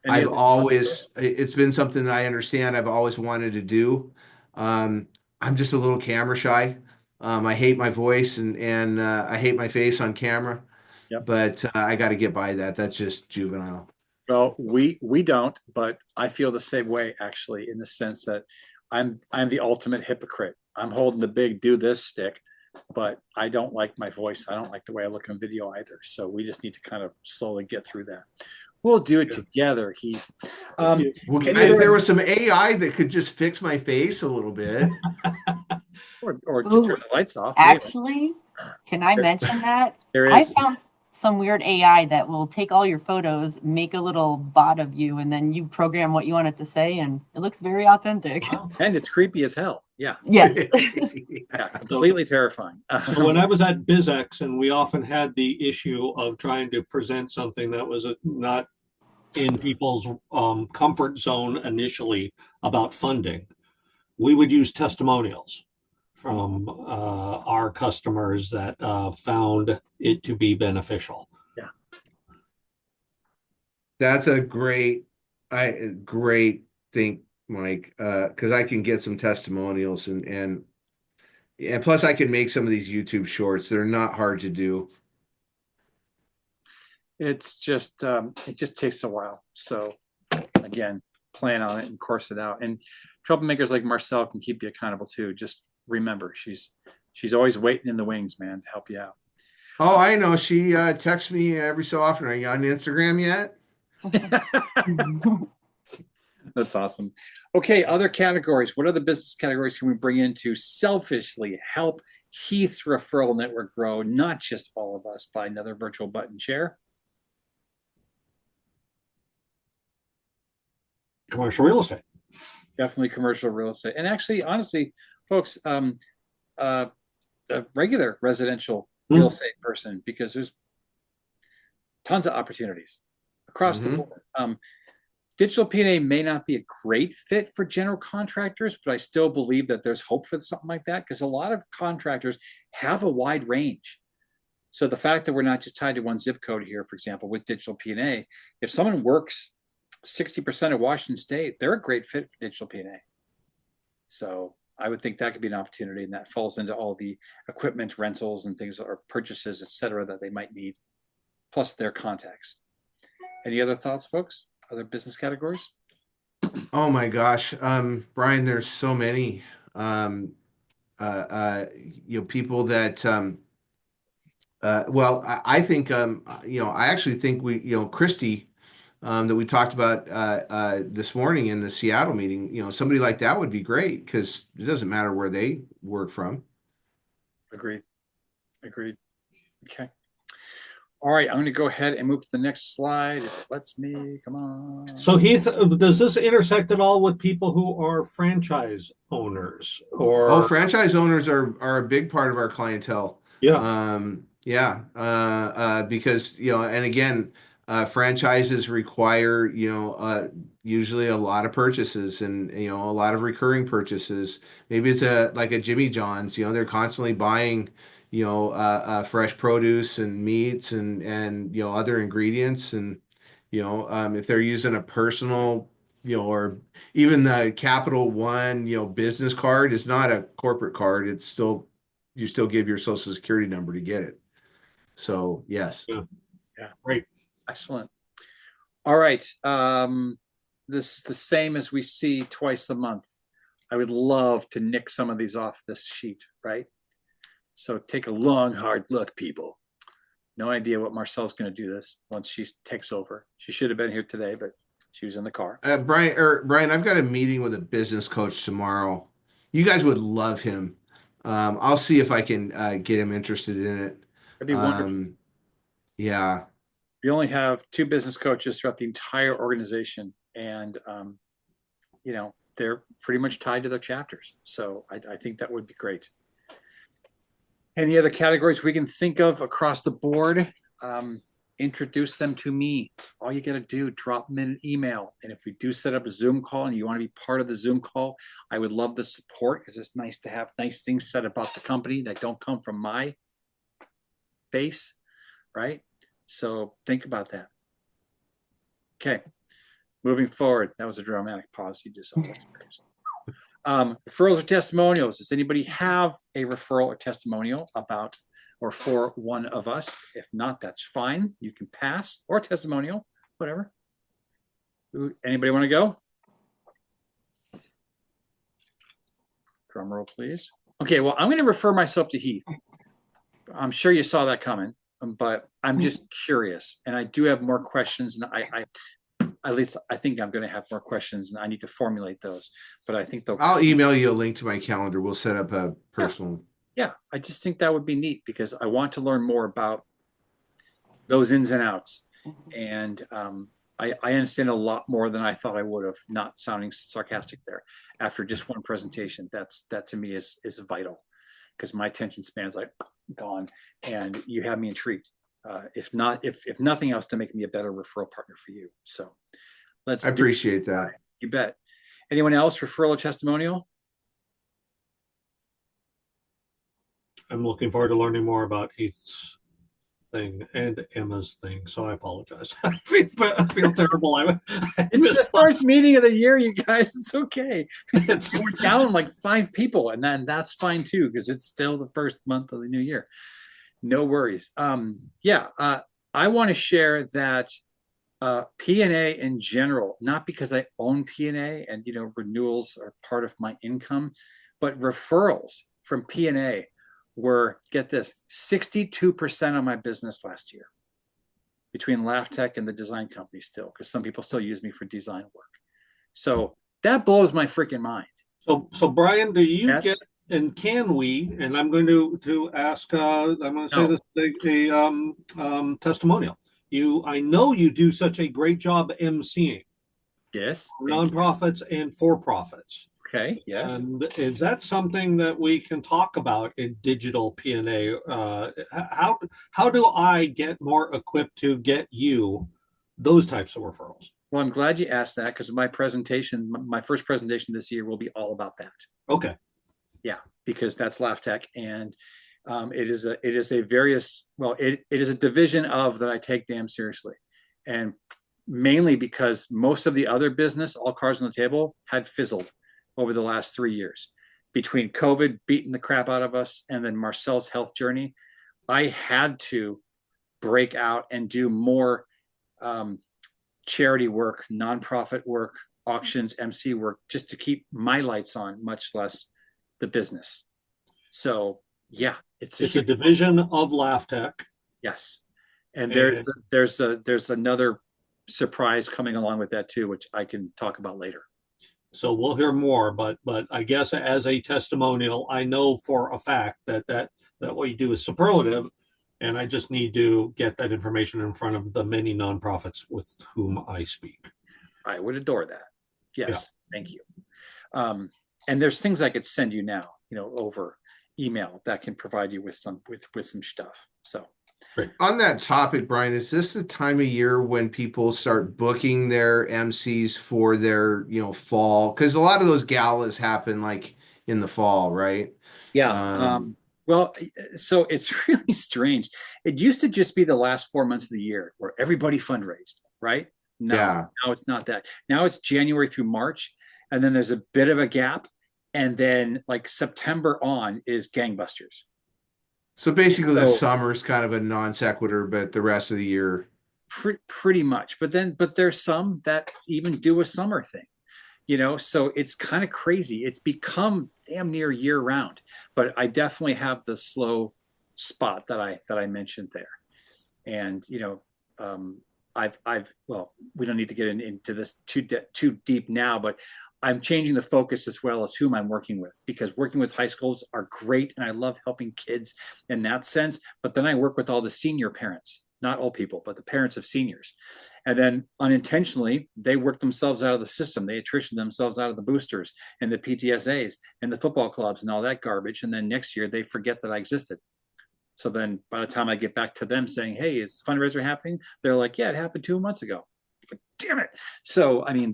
S3: It's been something that I understand I've always wanted to do. I'm just a little camera shy. I hate my voice and I hate my face on camera.
S1: Yep.
S3: But I got to get by that. That's just juvenile.
S1: Well, we don't, but I feel the same way, actually, in the sense that I'm the ultimate hypocrite. I'm holding the big do this stick, but I don't like my voice. I don't like the way I look on video either. So we just need to kind of slowly get through that. We'll do it together, Heath.
S3: If there was some AI that could just fix my face a little bit.
S1: or just turn the lights off.
S4: Actually, can I mention that?
S1: There is.
S4: I found some weird AI that will take all your photos, make a little bot of you, and then you program what you want it to say, and it looks very authentic.
S5: Wow.
S1: And it's creepy as hell. Yeah.
S4: Yes.
S1: Yeah, completely terrifying.
S5: So when I was at BizX, and we often had the issue of trying to present something that was not in people's comfort zone initially about funding, we would use testimonials from our customers that found it to be beneficial.
S1: Yeah,
S3: that's a great thing, Mike, because I can get some testimonials and plus I can make some of these YouTube shorts. They're not hard to do.
S1: It's just it just takes a while. So again, plan on it and course it out. And troublemakers like Marcel can keep you accountable too. Just remember, she's always waiting in the wings, man, to help you out.
S3: Oh, I know. She texts me every so often. Are you on Instagram yet?
S1: That's awesome. Okay, other categories. What other business categories can we bring in to selfishly help Heath's referral network grow, not just all of us, by another virtual button chair?
S5: Commercial real estate.
S1: Definitely commercial real estate. And actually, honestly, folks, a regular residential real estate person, because there's tons of opportunities across the board. DigitalPNA may not be a great fit for general contractors, but I still believe that there's hope for something like that, because a lot of contractors have a wide range. So the fact that we're not just tied to one zip code here, for example, with DigitalPNA, if someone works 60% of Washington State, they're a great fit for DigitalPNA. So I would think that could be an opportunity, and that falls into all the equipment rentals and things, or purchases, et cetera, that they might need, plus their contacts. Any other thoughts, folks? Other business categories?
S3: Oh my gosh, Brian, there's so many. People that well, I think I actually think Christy that we talked about this morning in the Seattle meeting. Somebody like that would be great because it doesn't matter where they work from.
S1: Agreed. Okay. All right, I'm going to go ahead and move to the next slide. If it lets me, come on.
S5: So Heath, does this intersect at all with people who are franchise owners or?
S3: Franchise owners are a big part of our clientele.
S5: Yeah.
S3: Because, and again, franchises require, usually a lot of purchases and, a lot of recurring purchases. Maybe it's like a Jimmy John's, they're constantly buying, fresh produce and meats and, other ingredients. And, if they're using a personal, or even the Capital One, business card is not a corporate card. It's still, you still give your social security number to get it. So yes.
S1: Yeah.
S5: Great.
S1: Excellent. All right. This is the same as we see twice a month. I would love to nick some of these off this sheet, right? So take a long, hard look, people. No idea what Marcel's going to do this once she takes over. She should have been here today, but she was in the car.
S3: Brian, I've got a meeting with a business coach tomorrow. You guys would love him. I'll see if I can get him interested in it.
S1: That'd be wonderful.
S3: Yeah.
S1: We only have 2 business coaches throughout the entire organization, and they're pretty much tied to their chapters. So I think that would be great. Any other categories we can think of across the board? Introduce them to me. All you got to do, drop them in an email. And if we do set up a Zoom call and you want to be part of the Zoom call, I would love the support because it's nice to have nice things said about the company that don't come from my base, right? So think about that. Okay, moving forward. That was a dramatic pause you just experienced. Referrals or testimonials. Does anybody have a referral or testimonial about or for one of us? If not, that's fine. You can pass, or testimonial, whatever. Anybody want to go? Drum roll, please. Okay, well, I'm going to refer myself to Heath. I'm sure you saw that coming, but I'm just curious, and I do have more questions, and I at least I think I'm going to have more questions, and I need to formulate those. But I think
S3: I'll email you a link to my calendar. We'll set up a personal.
S1: Yeah, I just think that would be neat because I want to learn more about those ins and outs, and I understand a lot more than I thought I would have. Not sounding sarcastic there. After just one presentation, that to me is vital because my attention span's like gone, and you have me intrigued. If nothing else, to make me a better referral partner for you. So
S3: I appreciate that.
S1: You bet. Anyone else, referral or testimonial?
S5: I'm looking forward to learning more about Heath's thing and Emma's thing. So I apologize. I feel terrible.
S1: It's the first meeting of the year, you guys. It's okay. We're down like 5 people, and then that's fine too because it's still the first month of the new year. No worries. I want to share that PNA in general, not because I own PNA and renewals are part of my income, but referrals from PNA were, get this, 62% of my business last year between Laugh Tech and the design company still, because some people still use me for design work. So that blows my freaking mind.
S5: So Brian, do you get, and can we, and I'm going to ask, I'm going to say this testimonial. I know you do such a great job emceeing.
S1: Yes.
S5: Nonprofits and for-profits.
S1: Okay. Yes.
S5: And is that something that we can talk about in DigitalPNA? How do I get more equipped to get you those types of referrals?
S1: Well, I'm glad you asked that because my first presentation this year will be all about that.
S5: Okay.
S1: Yeah, because that's Laugh Tech, and it is a division of that I take damn seriously, and mainly because most of the other business, all cards on the table, had fizzled over the last 3 years. Between COVID beating the crap out of us and then Marcel's health journey, I had to break out and do more charity work, nonprofit work, auctions, MC work, just to keep my lights on, much less the business. So yeah, it's
S5: a division of Laugh Tech.
S1: Yes. And there's another surprise coming along with that too, which I can talk about later.
S5: So we'll hear more, but I guess as a testimonial, I know for a fact that what you do is superlative, and I just need to get that information in front of the many nonprofits with whom I speak.
S1: I would adore that. Yes, thank you. And there's things I could send you now, over email that can provide you with some stuff. So.
S3: Great. On that topic, Brian, is this the time of year when people start booking their MCs for their, fall? Because a lot of those galas happen like in the fall, right?
S1: Yeah. Well, so it's really strange. It used to just be the last 4 months of the year where everybody fundraised, right? Now it's not that. Now it's January through March, and then there's a bit of a gap, and then like September on is gangbusters.
S3: So basically, the summer's kind of a non sequitur, but the rest of the year,
S1: pretty much. But there's some that even do a summer thing, So it's kind of crazy. It's become damn near year round. But I definitely have the slow spot that I mentioned there, and well, we don't need to get into this too deep now, but I'm changing the focus as well as whom I'm working with, because working with high schools are great. And I love helping kids in that sense. But then I work with all the senior parents, not old people, but the parents of seniors. And then unintentionally, they work themselves out of the system. They attrition themselves out of the boosters and the PTSAs and the football clubs and all that garbage. And then next year they forget that I existed. So then by the time I get back to them saying, hey, is the fundraiser happening? They're like, yeah, it happened 2 months ago. But damn it. So, I mean,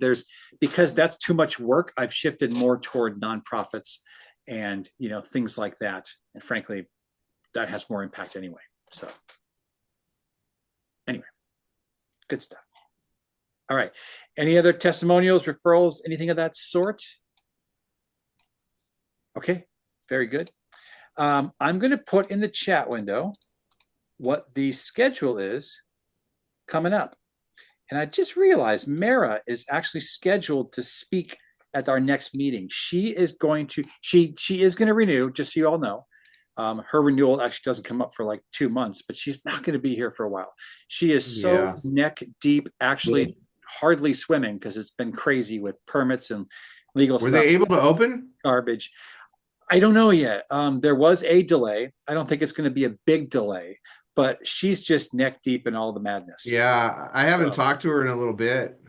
S1: because that's too much work, I've shifted more toward nonprofits and, things like that. And frankly, that has more impact anyway. So anyway, good stuff. All right. Any other testimonials, referrals, anything of that sort? Okay, very good. I'm going to put in the chat window what the schedule is coming up. And I just realized Mara is actually scheduled to speak at our next meeting. She is going to renew, just so you all know. Her renewal actually doesn't come up for like 2 months, but she's not going to be here for a while. She is so neck deep, actually hardly swimming because it's been crazy with permits and legal stuff.
S3: Were they able to open?
S1: Garbage. I don't know yet. There was a delay. I don't think it's going to be a big delay, but she's just neck deep in all the madness.
S3: Yeah, I haven't talked to her in a little bit.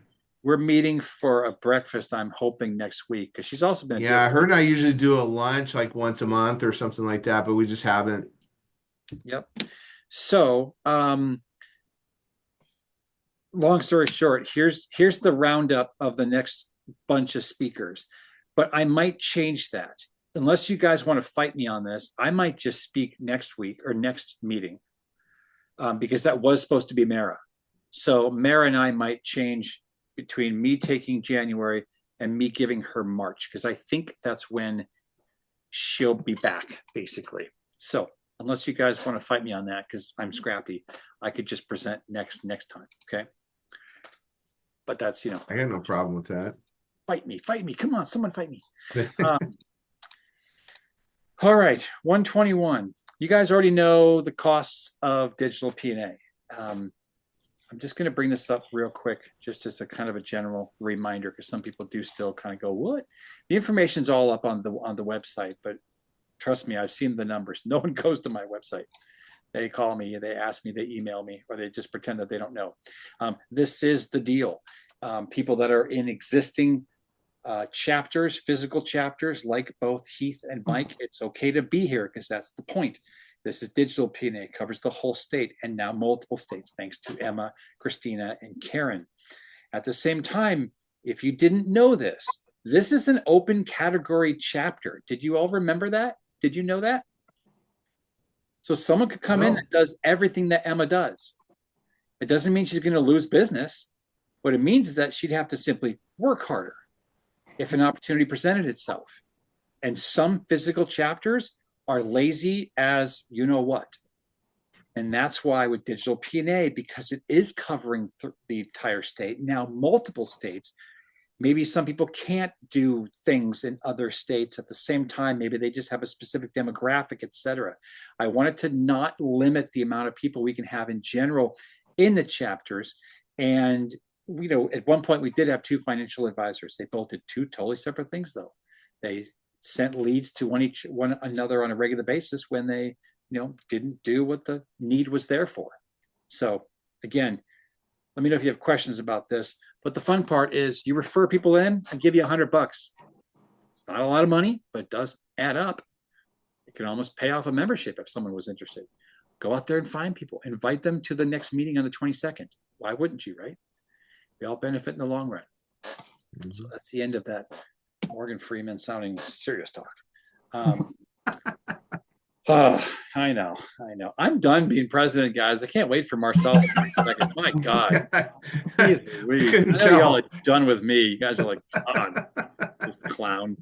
S1: We're meeting for a breakfast, I'm hoping, next week, because she's also been.
S3: Yeah, her and I usually do a lunch like once a month or something like that, but we just haven't.
S1: Yep. So, long story short, here's the roundup of the next bunch of speakers, but I might change that. Unless you guys want to fight me on this, I might just speak next week or next meeting, because that was supposed to be Mara. So Mara and I might change between me taking January and me giving her March, because I think that's when she'll be back, basically. So unless you guys want to fight me on that, because I'm scrappy, I could just present next time. Okay. But that's,
S3: I got no problem with that.
S1: Fight me. Come on, someone fight me. All right, 121. You guys already know the costs of DigitalPNA. I'm just going to bring this up real quick, just as a kind of a general reminder, because some people do still kind of go, what? The information's all up on the website, but trust me, I've seen the numbers. No one goes to my website. They call me, they ask me, they email me, or they just pretend that they don't know. This is the deal. People that are in existing chapters, physical chapters, like both Heath and Mike, it's okay to be here because that's the point. This is DigitalPNA, covers the whole state and now multiple states, thanks to Emma, Christina, and Karen. At the same time, if you didn't know this, this is an open category chapter. Did you all remember that? Did you know that? So someone could come in that does everything that Emma does. It doesn't mean she's going to lose business. What it means is that she'd have to simply work harder if an opportunity presented itself. And some physical chapters are lazy as you know what. And that's why with DigitalPNA, because it is covering the entire state, now multiple states, maybe some people can't do things in other states at the same time. Maybe they just have a specific demographic, etc. I wanted to not limit the amount of people we can have in general in the chapters. And at one point we did have two financial advisors. They both did two totally separate things, though. They sent leads to one another on a regular basis when they, didn't do what the need was there for. So again, let me know if you have questions about this. But the fun part is you refer people in and give you $100. It's not a lot of money, but it does add up. It can almost pay off a membership if someone was interested. Go out there and find people. Invite them to the next meeting on the 22nd. Why wouldn't you, right? We all benefit in the long run. So that's the end of that Morgan Freeman sounding serious talk. I know. I'm done being president, guys. I can't wait for Marcel. My God. Jeez Louise. I know y'all are done with me. You guys are like, God, this clown.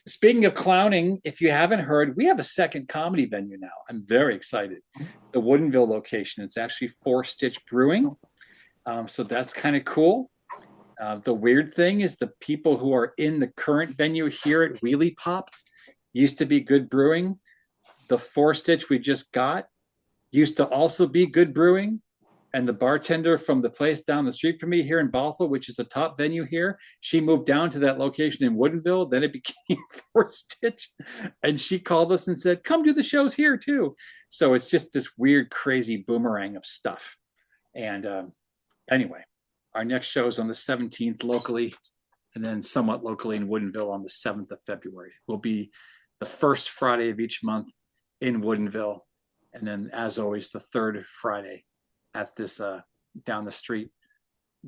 S1: Speaking of clowning, if you haven't heard, we have a second comedy venue now. I'm very excited. The Woodinville location. It's actually 4-Stitch Brewing. So that's kind of cool. The weird thing is the people who are in the current venue here at Wheelie Pop used to be Good Brewing. The 4-Stitch we just got used to also be Good Brewing. And the bartender from the place down the street from me here in Bothell, which is a top venue here, she moved down to that location in Woodinville. Then it became 4-Stitch. And she called us and said, come do the shows here too. So it's just this weird, crazy boomerang of stuff. And anyway, our next show is on the 17th locally, and then somewhat locally in Woodinville on the 7th of February. We'll be the first Friday of each month in Woodinville. And then, as always, the third Friday at this down the street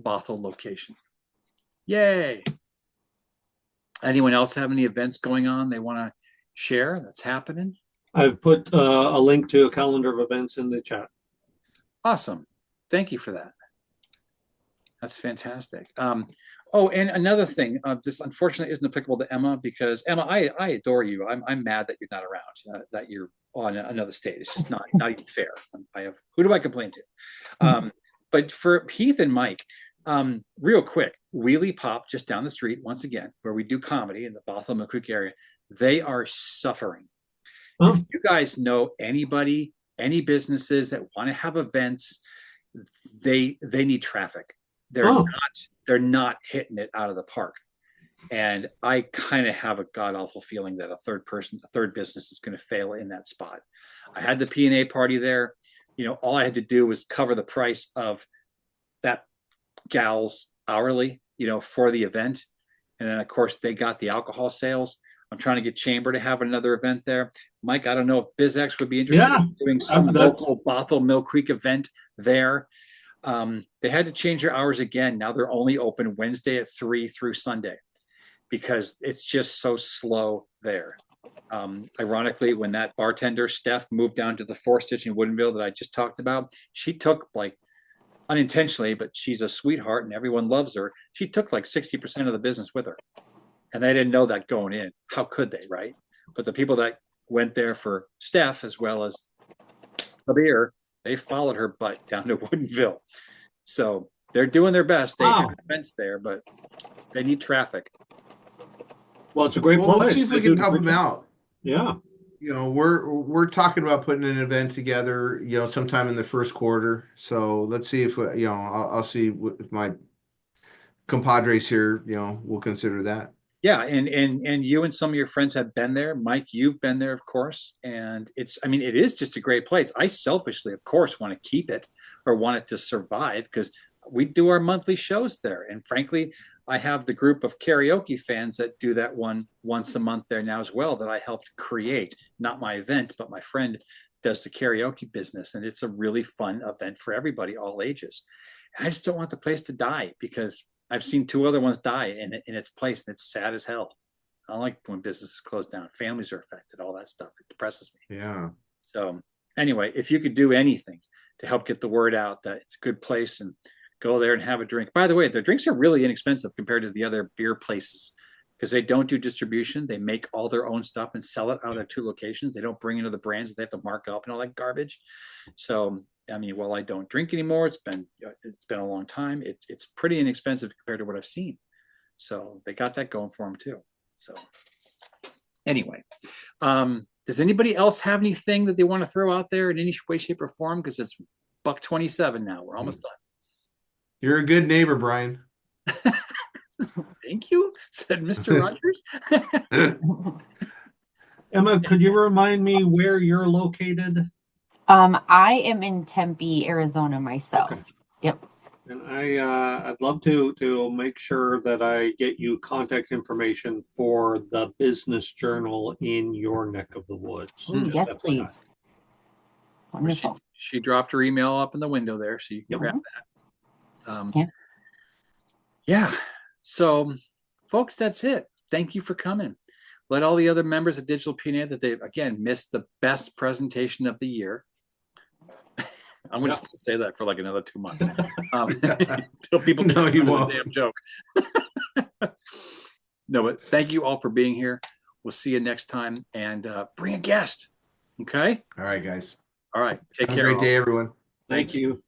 S1: Bothell location. Yay! Anyone else have any events going on they want to share that's happening?
S5: I've put a link to a calendar of events in the chat.
S1: Awesome. Thank you for that. That's fantastic. Oh, and another thing, this unfortunately isn't applicable to Emma, because Emma, I adore you. I'm mad that you're not around, that you're on another state. It's just not even fair. Who do I complain to? But for Heath and Mike, real quick, Wheelie Pop just down the street, once again, where we do comedy in the Bothell Mill Creek area, they are suffering. Oh. If you guys know anybody, any businesses that want to have events, they need traffic. They're not hitting it out of the park. And I kind of have a god awful feeling that a third business is going to fail in that spot. I had the PNA party there. All I had to do was cover the price of that gal's hourly, for the event. And then of course they got the alcohol sales. I'm trying to get Chamber to have another event there. Mike, I don't know if BizX would be interested in doing some local Bothell Mill Creek event there. They had to change their hours again. Now they're only open Wednesday at 3 through Sunday because it's just so slow there. Ironically, when that bartender, Steph, moved down to the 4-Stitch in Woodinville that I just talked about, she took unintentionally, but she's a sweetheart and everyone loves her. She took 60% of the business with her. And they didn't know that going in. How could they, right? But the people that went there for Steph as well as a beer, they followed her butt down to Woodinville. So they're doing their best. They have events there, but they need traffic.
S5: Well, it's a great place.
S3: Let's see if we can help them out.
S5: Yeah.
S3: We're talking about putting an event together, sometime in the first quarter. So let's see if, I'll see if my compadres here, will consider that.
S1: Yeah, and you and some of your friends have been there. Mike, you've been there, of course. And it is just a great place. I selfishly, of course, want to keep it or want it to survive because we do our monthly shows there. And frankly, I have the group of karaoke fans that do that once a month there now as well that I helped create. Not my event, but my friend does the karaoke business. And it's a really fun event for everybody, all ages. And I just don't want the place to die because I've seen 2 other ones die in its place, and it's sad as hell. I don't like when businesses close down. Families are affected, all that stuff. It depresses me.
S3: Yeah.
S1: So anyway, if you could do anything to help get the word out that it's a good place and go there and have a drink. By the way, the drinks are really inexpensive compared to the other beer places because they don't do distribution. They make all their own stuff and sell it out of their 2 locations. They don't bring into the brands that they have to mark up and all that garbage. So while I don't drink anymore, it's been a long time. It's pretty inexpensive compared to what I've seen. So they got that going for them too. So anyway, does anybody else have anything that they want to throw out there in any way, shape, or form? Because it's $1:27 now. We're almost done.
S3: You're a good neighbor, Brian.
S1: Thank you, said Mr. Rogers.
S5: Emma, could you remind me where you're located?
S4: I am in Tempe, Arizona myself.
S5: Okay.
S4: Yep.
S5: And I'd love to make sure that I get you contact information for the business journal in your neck of the woods.
S4: Ooh,
S5: Just
S4: yes,
S5: FYI.
S4: please. Wonderful.
S1: She dropped her email up in the window there, so you can grab that.
S4: Yeah.
S1: Yeah. So, folks, that's it. Thank you for coming. Let all the other members of Digital PNA that they again missed the best presentation of the year. I'm going to still say that for like another 2 months. Until people
S3: No, you
S1: the
S3: won't.
S1: damn joke. No, but thank you all for being here. We'll see you next time, and bring a guest. Okay.
S3: All right, guys.
S1: All right. Take
S3: Have
S1: care.
S3: a great day, everyone.
S5: Thank you.